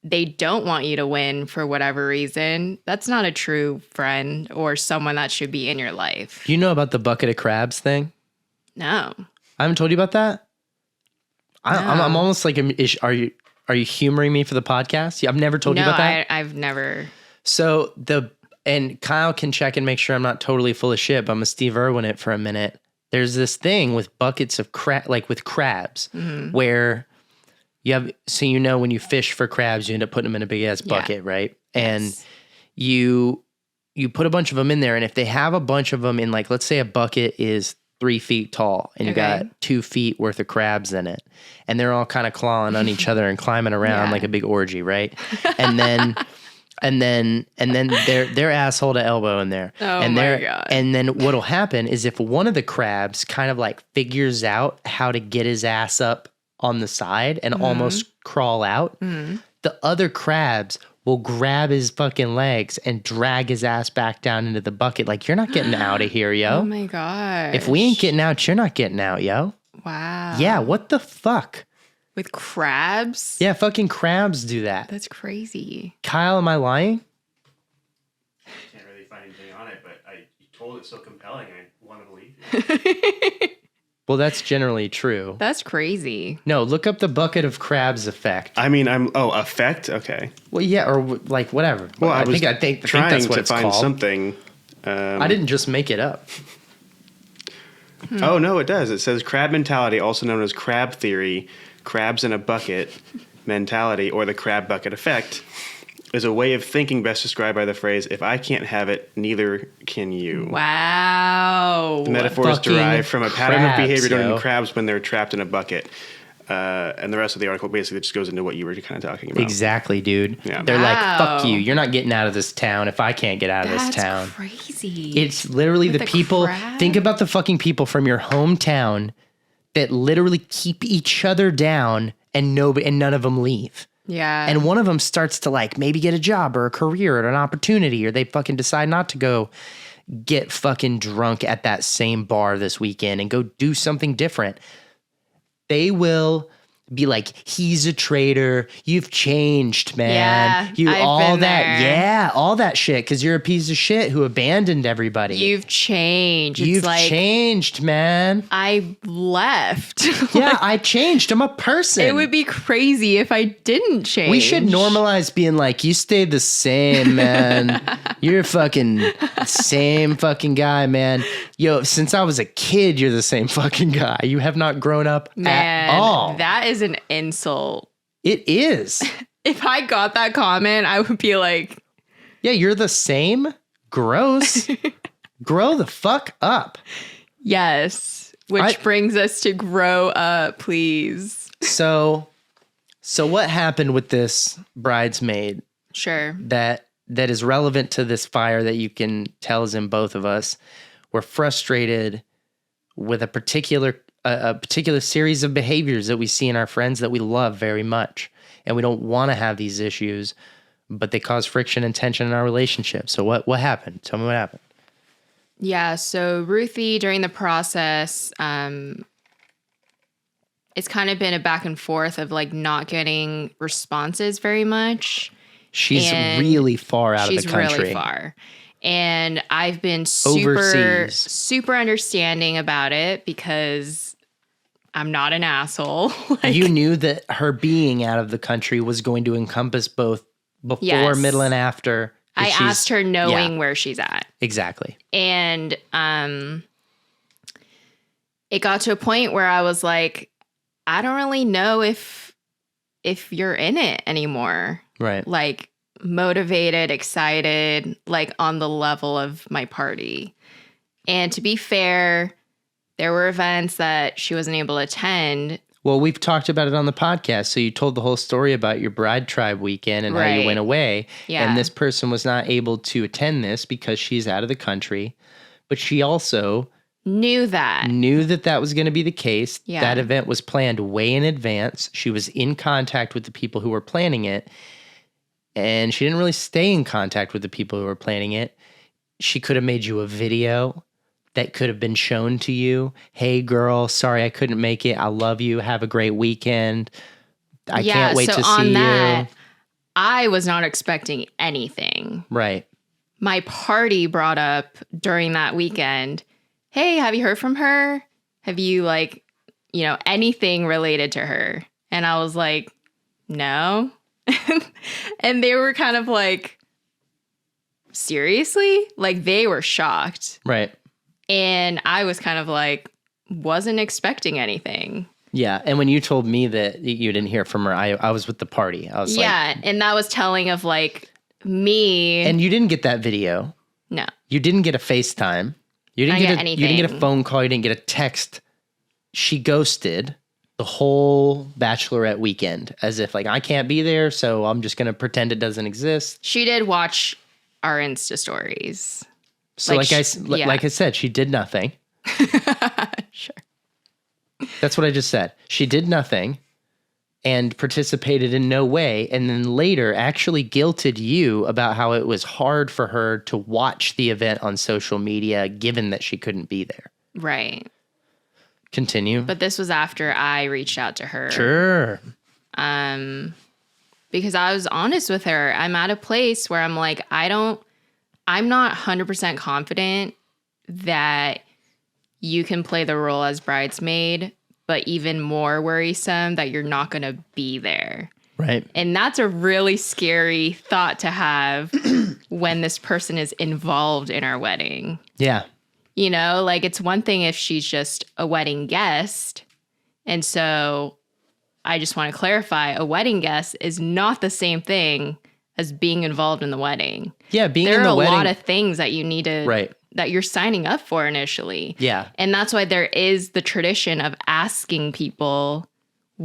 they don't want you to win for whatever reason, that's not a true friend or someone that should be in your life. Do you know about the bucket of crabs thing? No. I haven't told you about that? No. I'm almost like, are you humoring me for the podcast? I've never told you about that? I've never. So and Kyle can check and make sure I'm not totally full of shit, but I'm going to Steve Irwin it for a minute. There's this thing with buckets of with crabs where you have, so when you fish for crabs, you end up putting them in a big ass bucket, right? And you put a bunch of them in there. And if they have a bunch of them in let's say a bucket is 3 feet tall and you got 2 feet worth of crabs in it and they're all kind of clawing on each other and climbing around like a big orgy, right? And then they're asshole to elbow in there. Oh and my God. And then what'll happen is if one of the crabs kind of figures out how to get his ass up on the side and almost crawl out, the other crabs will grab his fucking legs and drag his ass back down into the bucket. You're not getting out of here, yo. Oh my gosh. If we ain't getting out, you're not getting out, yo. Wow. Yeah, what the fuck? With crabs? Yeah, fucking crabs do that. That's crazy. Kyle, am I lying? Can't really find anything on it, but you told it so compelling. I want to believe you. Well, that's generally true. That's crazy. No, look up the bucket of crabs effect. I mean, effect. Okay. Well, yeah, or whatever. Well, I think trying that's what to it's find called. something. I didn't just make it up. Oh no, it does. It says crab mentality, also known as crab theory, crabs in a bucket mentality, or the crab bucket effect, is a way of thinking best described by the phrase, if I can't have it, neither can you. Wow. The metaphor is Fucking derived from a pattern of crabs, behavior done yo. in crabs when they're trapped in a bucket. And the rest of the article basically just goes into what you were kind of talking about. Exactly, dude. Yeah. They're like, Wow. fuck you. You're not getting out of this town if I can't get out of this town. That's crazy. It's literally With the people. crab? Think about the fucking people from your hometown that literally keep each other down and none of them leave. Yeah. And one of them starts to like maybe get a job or a career or an opportunity, or they fucking decide not to go get fucking drunk at that same bar this weekend and go do something different. They will be like, he's a traitor. You've changed, man. Yeah, I've been there. Yeah, all that shit. Because you're a piece of shit who abandoned everybody. You've changed. It's You've like, changed, man. I left. Yeah, I changed. I'm a person. It would be crazy if I didn't change. We should normalize being like, you stayed the same, man. You're fucking same fucking guy, man. Yo, since I was a kid, you're the same fucking guy. You have not grown up Man, at all. that is an insult. It is. If I got that comment, I would be like, Yeah, you're the same. Gross. Grow the fuck up. yes. Which brings us to grow up, please. So what happened with this bridesmaid Sure. that is relevant to this fire that you can tell is in both of us? We're frustrated with a particular series of behaviors that we see in our friends that we love very much. And we don't want to have these issues, but they cause friction and tension in our relationship. So what happened? Tell me what happened. Yeah. So Ruthie, during the process, it's kind of been a back and forth of like not getting responses very much. She's And really far out of the country. She's really far. And I've been super Overseas. understanding about it because I'm not an asshole. Like, You knew that her being out of the country was going to encompass both before, Yes. middle, and after. I She's- asked her knowing yeah, where she's at. exactly. And it got to a point where I was like, I don't really know if you're in it anymore. Right. Like motivated, excited, like on the level of my party. And to be fair, there were events that she wasn't able to attend. Well, we've talked about it on the podcast. So you told the whole story about your bride tribe weekend and how you Right. went away. Yeah. And this person was not able to attend this because she's out of the country. But she also Knew that. knew that that was going to be the case. Yeah. That event was planned way in advance. She was in contact with the people who were planning it. And she didn't really stay in contact with the people who were planning it. She could have made you a video that could have been shown to you. Hey, girl, sorry I couldn't make it. I love you. Have a great weekend. I can't wait to see you. I was not expecting anything. Right. My party brought up during that weekend, hey, have you heard from her? Have you anything related to her? And I was like, no. And they were kind of like, seriously? Like they were shocked. Right. And I was kind of like, wasn't expecting anything. Yeah. And when you told me that you didn't hear from her, I was with the party. I was Yeah. And that was telling of like me. And you didn't get that video. No. You didn't get a FaceTime. You didn't I get didn't a, get you didn't get a anything. phone call. You didn't get a text. She ghosted the whole bachelorette weekend as if like I can't be there, so I'm just gonna pretend it doesn't exist. She did watch our Insta stories. So Like, like I said, she did nothing. Sure. That's what I just said. She did nothing and participated in no way, and then later actually guilted you about how it was hard for her to watch the event on social media given that she couldn't be there. Right. Continue. But this was after I reached out to her. Sure. Because I was honest with her. I'm at a place where I'm like, I'm not 100% confident that you can play the role as bridesmaid, but even more worrisome that you're not going to be there. Right. And that's a really scary thought to have when this person is involved in our wedding. Yeah. You know, like it's one thing if she's just a wedding guest. And so I just want to clarify, a wedding guest is not the same thing as being involved in the wedding. Yeah, being There in are the a wedding. lot of things that you need to, Right. that you're signing up for initially. Yeah. And that's why there is the tradition of asking people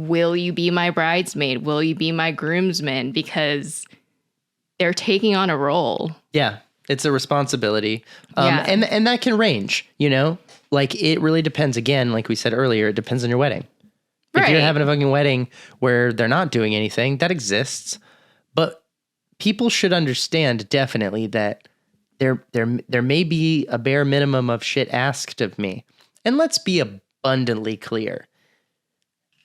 will you be my bridesmaid? Will you be my groomsman? Because they're taking on a role. Yeah, it's a responsibility. Yeah. And that can range, you know? Like, it really depends. Again, like we said earlier, it depends on your wedding. If you're Right. having a fucking wedding where they're not doing anything, that exists. But people should understand definitely that there may be a bare minimum of shit asked of me. And let's be abundantly clear.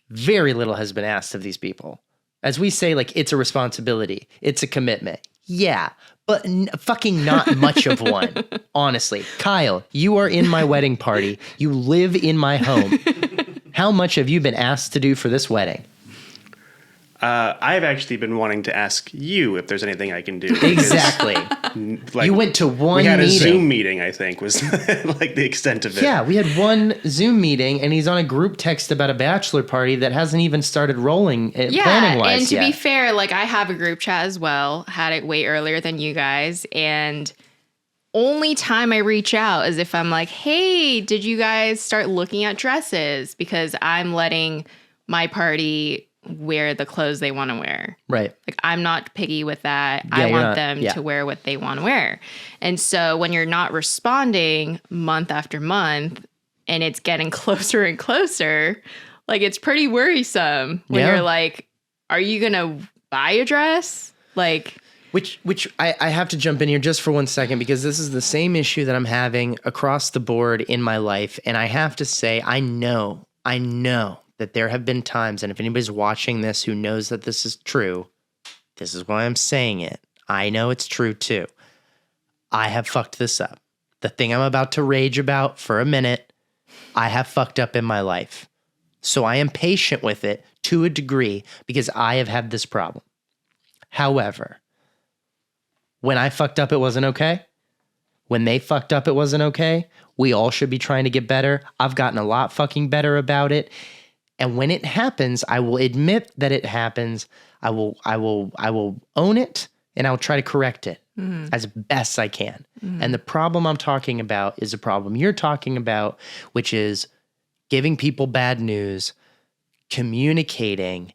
Very little has been asked of these people. As we say, like, it's a responsibility. It's a commitment. Yeah, but fucking not much of one, honestly. Kyle, you are in my wedding party. You live in my home. How much have you been asked to do for this wedding? I've actually been wanting to ask you if there's anything I can do. Exactly. Like, You went to one we had meeting. a Zoom meeting, I think, was like the extent of it. Yeah, we had one Zoom meeting, and he's on a group text about a bachelor party that hasn't even started rolling planning-wise and to yet. be fair, like I have a group chat as well. Had it way earlier than you guys, and only time I reach out is if I'm like, "Hey, did you guys start looking at dresses?" Because I'm letting my party wear the clothes they want to wear. Right. Like, I'm not picky with that. Yeah, I you're want not- them yeah. to wear what they want to wear. And so when you're not responding month after month and it's getting closer and closer, like, it's pretty worrisome when Yeah. you're like, are you going to buy a dress? Like, Which I have to jump in here just for 1 second, because this is the same issue that I'm having across the board in my life. And I have to say, I know that there have been times, and if anybody's watching this who knows that this is true, this is why I'm saying it. I know it's true too. I have fucked this up. The thing I'm about to rage about for a minute, I have fucked up in my life. So I am patient with it to a degree because I have had this problem. However, when I fucked up, it wasn't okay. When they fucked up, it wasn't okay. We all should be trying to get better. I've gotten a lot fucking better about it. And when it happens, I will admit that it happens. I will own it, and I'll try to correct it as best I can. And the problem I'm talking about is a problem you're talking about, which is giving people bad news, communicating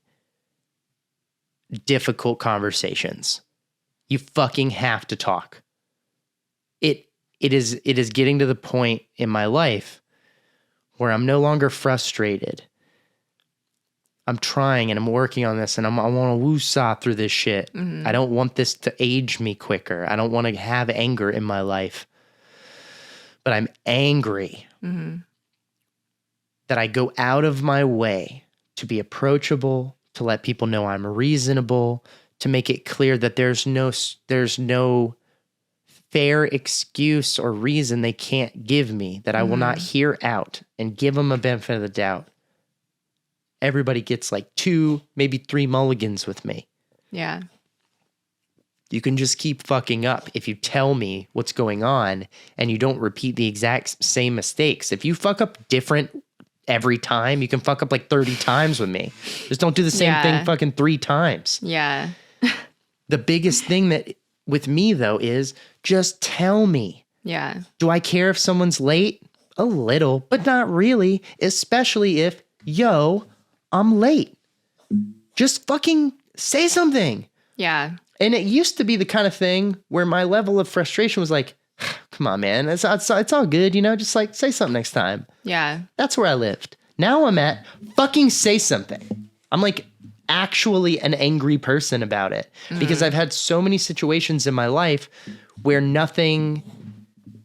difficult conversations. You fucking have to talk. It is getting to the point in my life where I'm no longer frustrated. I'm trying and I'm working on this, and I want to woosah through this shit. I don't want this to age me quicker. I don't want to have anger in my life. But I'm angry that I go out of my way to be approachable, to let people know I'm reasonable, to make it clear that there's no fair excuse or reason they can't give me, that I will not hear out and give them a benefit of the doubt. Everybody gets like 2, maybe 3 mulligans with me. yeah. You can just keep fucking up if you tell me what's going on and you don't repeat the exact same mistakes. If you fuck up different every time, you can fuck up like 30 times with me. Just don't do the same thing fucking 3 times. Yeah. The biggest thing that with me though is just tell me. Yeah. Do I care if someone's late? A little, but not really, especially if, I'm late. Just fucking say something. Yeah. And it used to be the kind of thing where my level of frustration was like, come on, man, it's all good, just like say something next time. Yeah. That's where I lived. Now I'm at fucking say something. I'm like actually an angry person about it because I've had so many situations in my life where it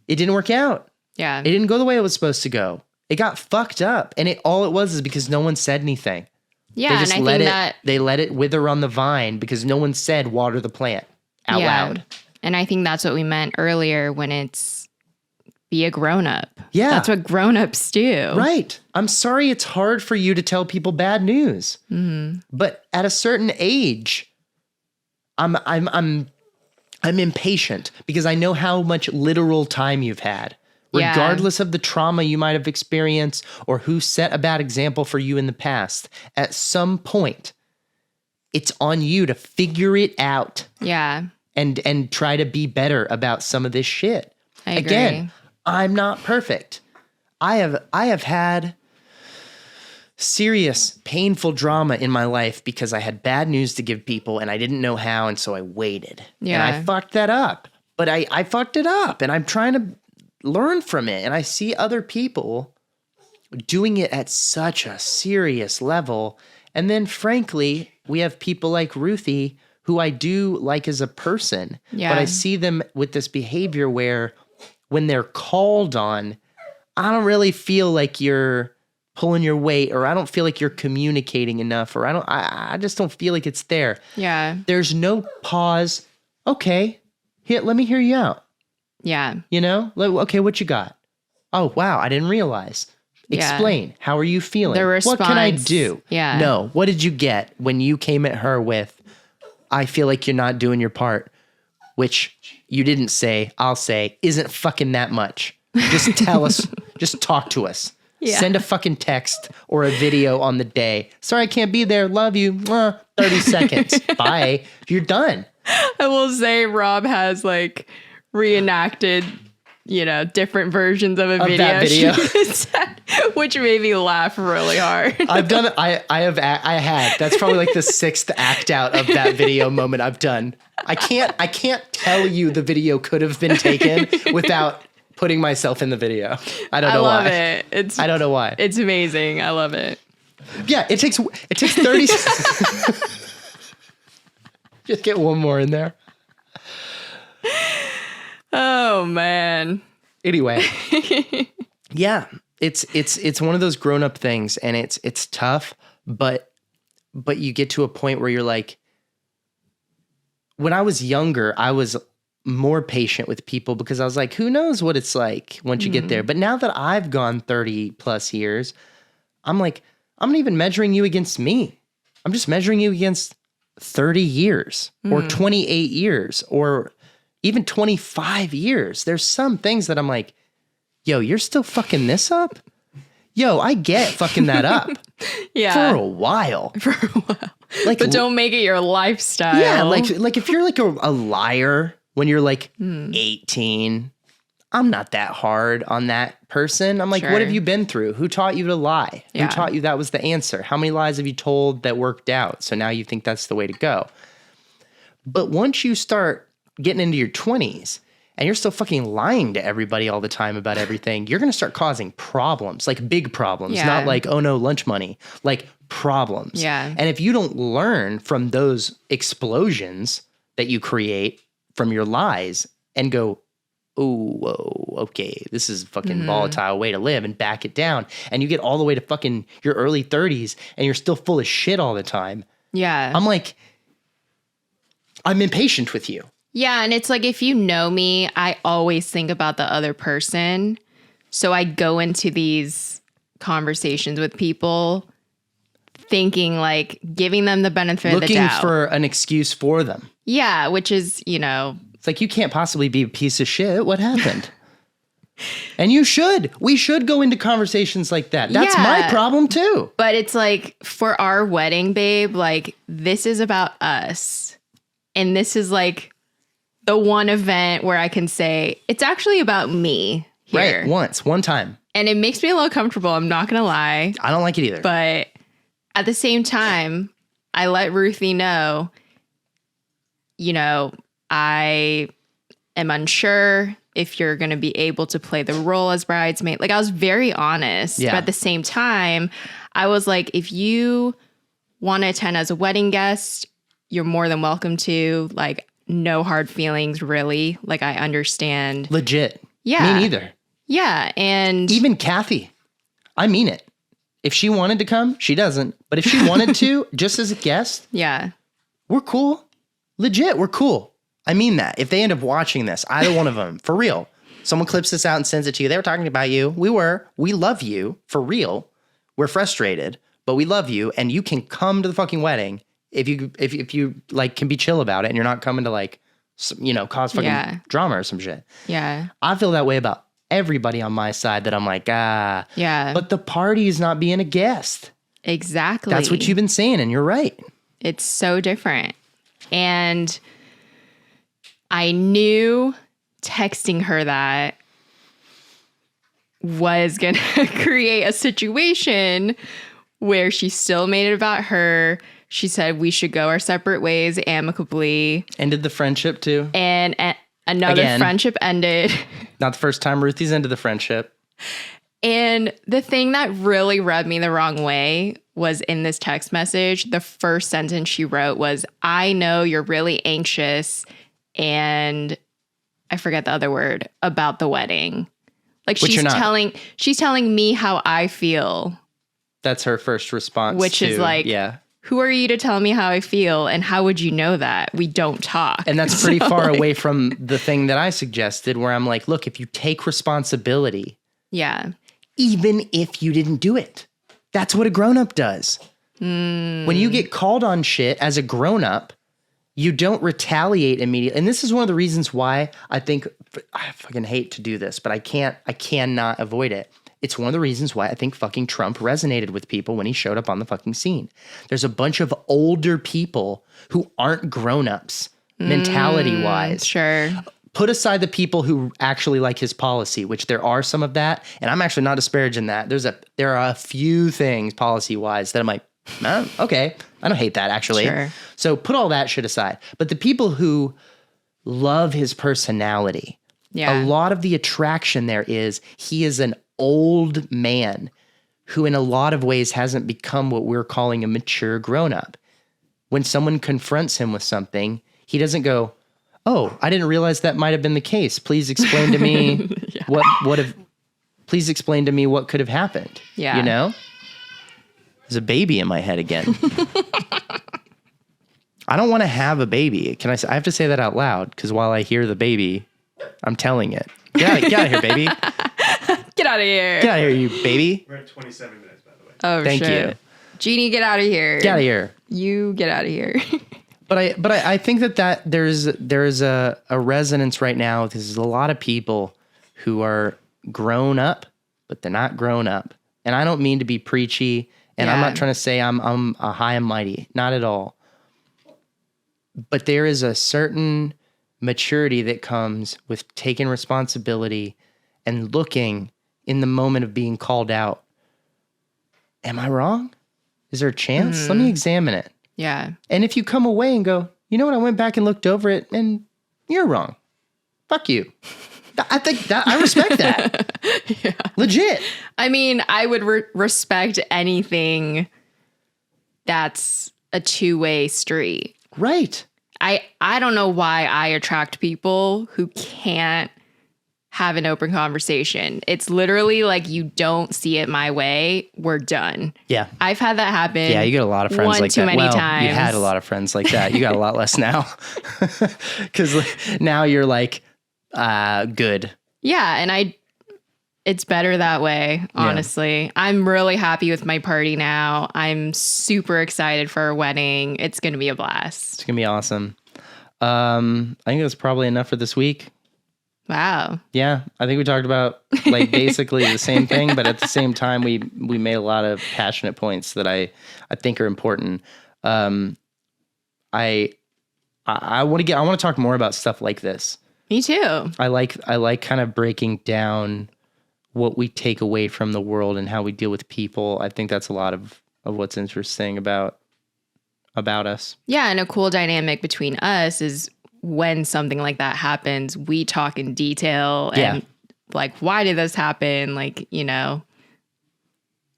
didn't work out. Yeah. It didn't go the way it was supposed to go. It got fucked up. And all it was is because no one said anything. Yeah. They just and I think that they let it wither on the vine because no one said water the plant out loud. And I think that's what we meant earlier when it's be a grown up. Yeah. That's what grown ups do. Right. I'm sorry it's hard for you to tell people bad news. But at a certain age, I'm impatient because I know how much literal time you've had. Yeah. Regardless of the trauma you might have experienced or who set a bad example for you in the past, at some point, it's on you to figure it out Yeah. and try to be better about some of this shit. I agree. Again, I'm not perfect. I have had serious, painful drama in my life because I had bad news to give people and I didn't know how, and so I waited. Yeah. And I fucked that up. But I fucked it up, and I'm trying to learn from it. And I see other people doing it at such a serious level. And then, frankly, we have people like Ruthie, who I do like as a person. Yeah. But I see them with this behavior where when they're called on, I don't really feel like you're pulling your weight, or I don't feel like you're communicating enough, or I just don't feel like it's there. Yeah. There's no pause. Okay, here, let me hear you out. Yeah. You know? Okay, what you got? Oh, wow, I didn't realize. Explain. How are you feeling? The response. What can I do? Yeah. No. What did you get when you came at her with, I feel like you're not doing your part, which you didn't say, I'll say, isn't fucking that much. Just tell us. Just talk to us. Yeah. Send a fucking text or a video on the day. Sorry, I can't be there. Love you. 30 seconds. Bye. You're done. I will say Rob has like reenacted, different versions of a video. That video. Which made me laugh really hard. I've done it. I had. That's probably like the 6th act out of that video moment I've done. I can't tell you the video could have been taken without putting myself in the video. I don't know why. I love it. I don't know why. It's amazing. I love it. Yeah, it takes 30 seconds. Just get one more in there. Oh man. Anyway. Yeah, it's one of those grown-up things, and it's tough, but you get to a point where you're like, when I was younger, I was more patient with people because I was like, who knows what it's like once you get there. But now that I've gone 30 plus years, I'm like, I'm not even measuring you against me. I'm just measuring you against 30 years or 28 years or even 25 years. There's some things that I'm like, yo, you're still fucking this up? Yo, I get fucking that up. Yeah. For a while. Like, but don't make it your lifestyle. Yeah, like if you're like a liar when you're like 18, I'm not that hard on that person. I'm like, Sure. what have you been through? Who taught you to lie? Yeah. Who taught you that was the answer? How many lies have you told that worked out? So now you think that's the way to go. But once you start getting into your 20s and you're still fucking lying to everybody all the time about everything, you're going to start causing problems, like big problems, Yeah. not like, oh no, lunch money, like problems. Yeah. And if you don't learn from those explosions that you create from your lies and go, oh, whoa, okay, this is a fucking volatile way to live, and back it down, and you get all the way to fucking your early 30s and you're still full of shit all the time. Yeah. I'm like, I'm impatient with you. Yeah, and it's like, if you know me, I always think about the other person. So I go into these conversations with people thinking, like, giving them the benefit of the Looking doubt. for an excuse for them. Yeah, which is, It's like, you can't possibly be a piece of shit. What happened? And you should. We should go into conversations like that. That's Yeah. my problem too. but it's like, for our wedding, babe, like, this is about us. And this is like the one event where I can say, it's actually about me here. Right. One time. And it makes me a little comfortable. I'm not going to lie. I don't like it either. But at the same time, I let Ruthie know, I am unsure if you're going to be able to play the role as bridesmaid. Like, I was very honest. Yeah. But at the same time, I was like, if you want to attend as a wedding guest, you're more than welcome to. Like, no hard feelings, really. Like, I understand. Legit. Yeah. Me neither. Yeah. And Even Kathy. I mean it. If she wanted to come, she doesn't. But if she wanted to, just as a guest, yeah. we're cool. Legit, we're cool. I mean that. If they end up watching this, either one of them, for real, someone clips this out and sends it to you. They were talking about you. We love you, for real. We're frustrated, but we love you, and you can come to the fucking wedding if you like can be chill about it, and you're not coming to like, cause fucking drama or some shit. Yeah. I feel that way about everybody on my side, that I'm like, Yeah. but the party is not being a guest. Exactly. That's what you've been saying, and you're right. It's so different. And I knew texting her that was going to create a situation where she still made it about her. She said we should go our separate ways amicably. Ended the friendship too. And another friendship ended. Not the first time Ruthie's ended the friendship. And the thing that really rubbed me the wrong way was in this text message. The first sentence she wrote was, I know you're really anxious and I forget the other word about the wedding. Like she's telling me how I feel. That's her first response. Which is like, who are you to tell me how I feel? And how would you know that? We don't talk. And that's pretty far away from the thing that I suggested where I'm like, look, if you take responsibility. Yeah. Even if you didn't do it. That's what a grown-up does. When you get called on shit as a grown-up, you don't retaliate immediately. And this is one of the reasons why I fucking hate to do this, but I cannot avoid it. It's one of the reasons why I think fucking Trump resonated with people when he showed up on the fucking scene. There's a bunch of older people who aren't grown-ups mentality-wise. Sure. Put aside the people who actually like his policy, which there are some of that, and I'm actually not disparaging that. There are a few things policy-wise that I'm like, okay, I don't hate that actually. Sure. So put all that shit aside. But the people who love his personality, a lot of the attraction there is he is an old man who in a lot of ways hasn't become what we're calling a mature grown-up. When someone confronts him with something, he doesn't go, oh, I didn't realize that might have been the case. Please explain to me please explain to me what could have happened. Yeah. You know? There's a baby in my head again. I don't want to have a baby. I have to say that out loud because while I hear the baby, I'm telling it. Get out of here, baby. Get out of here. Get out of here, you baby. We're at 27 minutes, by the way. Oh, Thank shit. you. Genie, get out of here. Get out of here. You get out of here. But I think that there's a resonance right now. There's a lot of people who are grown up, but they're not grown up. And I don't mean to be preachy, and I'm not trying to say I'm a high and mighty, not at all. But there is a certain maturity that comes with taking responsibility and looking in the moment of being called out. Am I wrong? Is there a chance? Let me examine it. Yeah. And if you come away and go, you know what, I went back and looked over it and you're wrong. Fuck you. I think that I respect that. Yeah. Legit. I mean, I would respect anything that's a two-way street. Right. I don't know why I attract people who can't have an open conversation. It's literally like you don't see it my way, we're done. Yeah. I've had that happen. Yeah, you got a lot of friends like that. One too many times. You had a lot of friends like that. You got a lot less now. Because now you're like, good. Yeah, and it's better that way, honestly. Yeah. I'm really happy with my party now. I'm super excited for our wedding. It's going to be a blast. It's going to be awesome. I think that's probably enough for this week. Wow. Yeah, I think we talked about like basically the same thing, but at the same time, we made a lot of passionate points that I think are important. I want to talk more about stuff like this. Me too. I like kind of breaking down what we take away from the world and how we deal with people. I think that's a lot of what's interesting about us. Yeah, and a cool dynamic between us is when something like that happens, we talk in detail and like, why did this happen? Like, you know,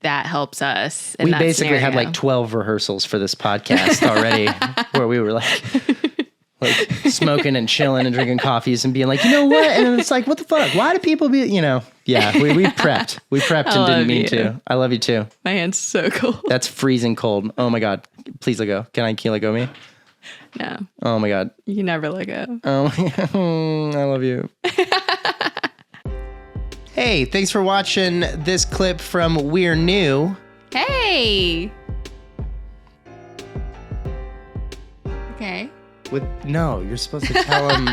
that helps us. We basically had like 12 rehearsals for this podcast already where we were like smoking and chilling and drinking coffees and being like, you know what? And it's like, what the fuck? Why do people be, you know? Yeah, we prepped. We prepped and didn't mean to. I love you too. My hand's so cold. That's freezing cold. Oh my God. Please let go. Can you let go of me? No. Oh my God. You can never let go. Oh my God. I love you. Hey, thanks for watching this clip from We're New. Hey. Okay. No, you're supposed to tell him.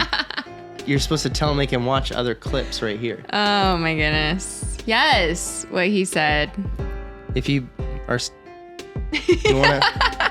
You're supposed to tell him they can watch other clips right here. Oh my goodness. Yes, what he said. If you are, you want to.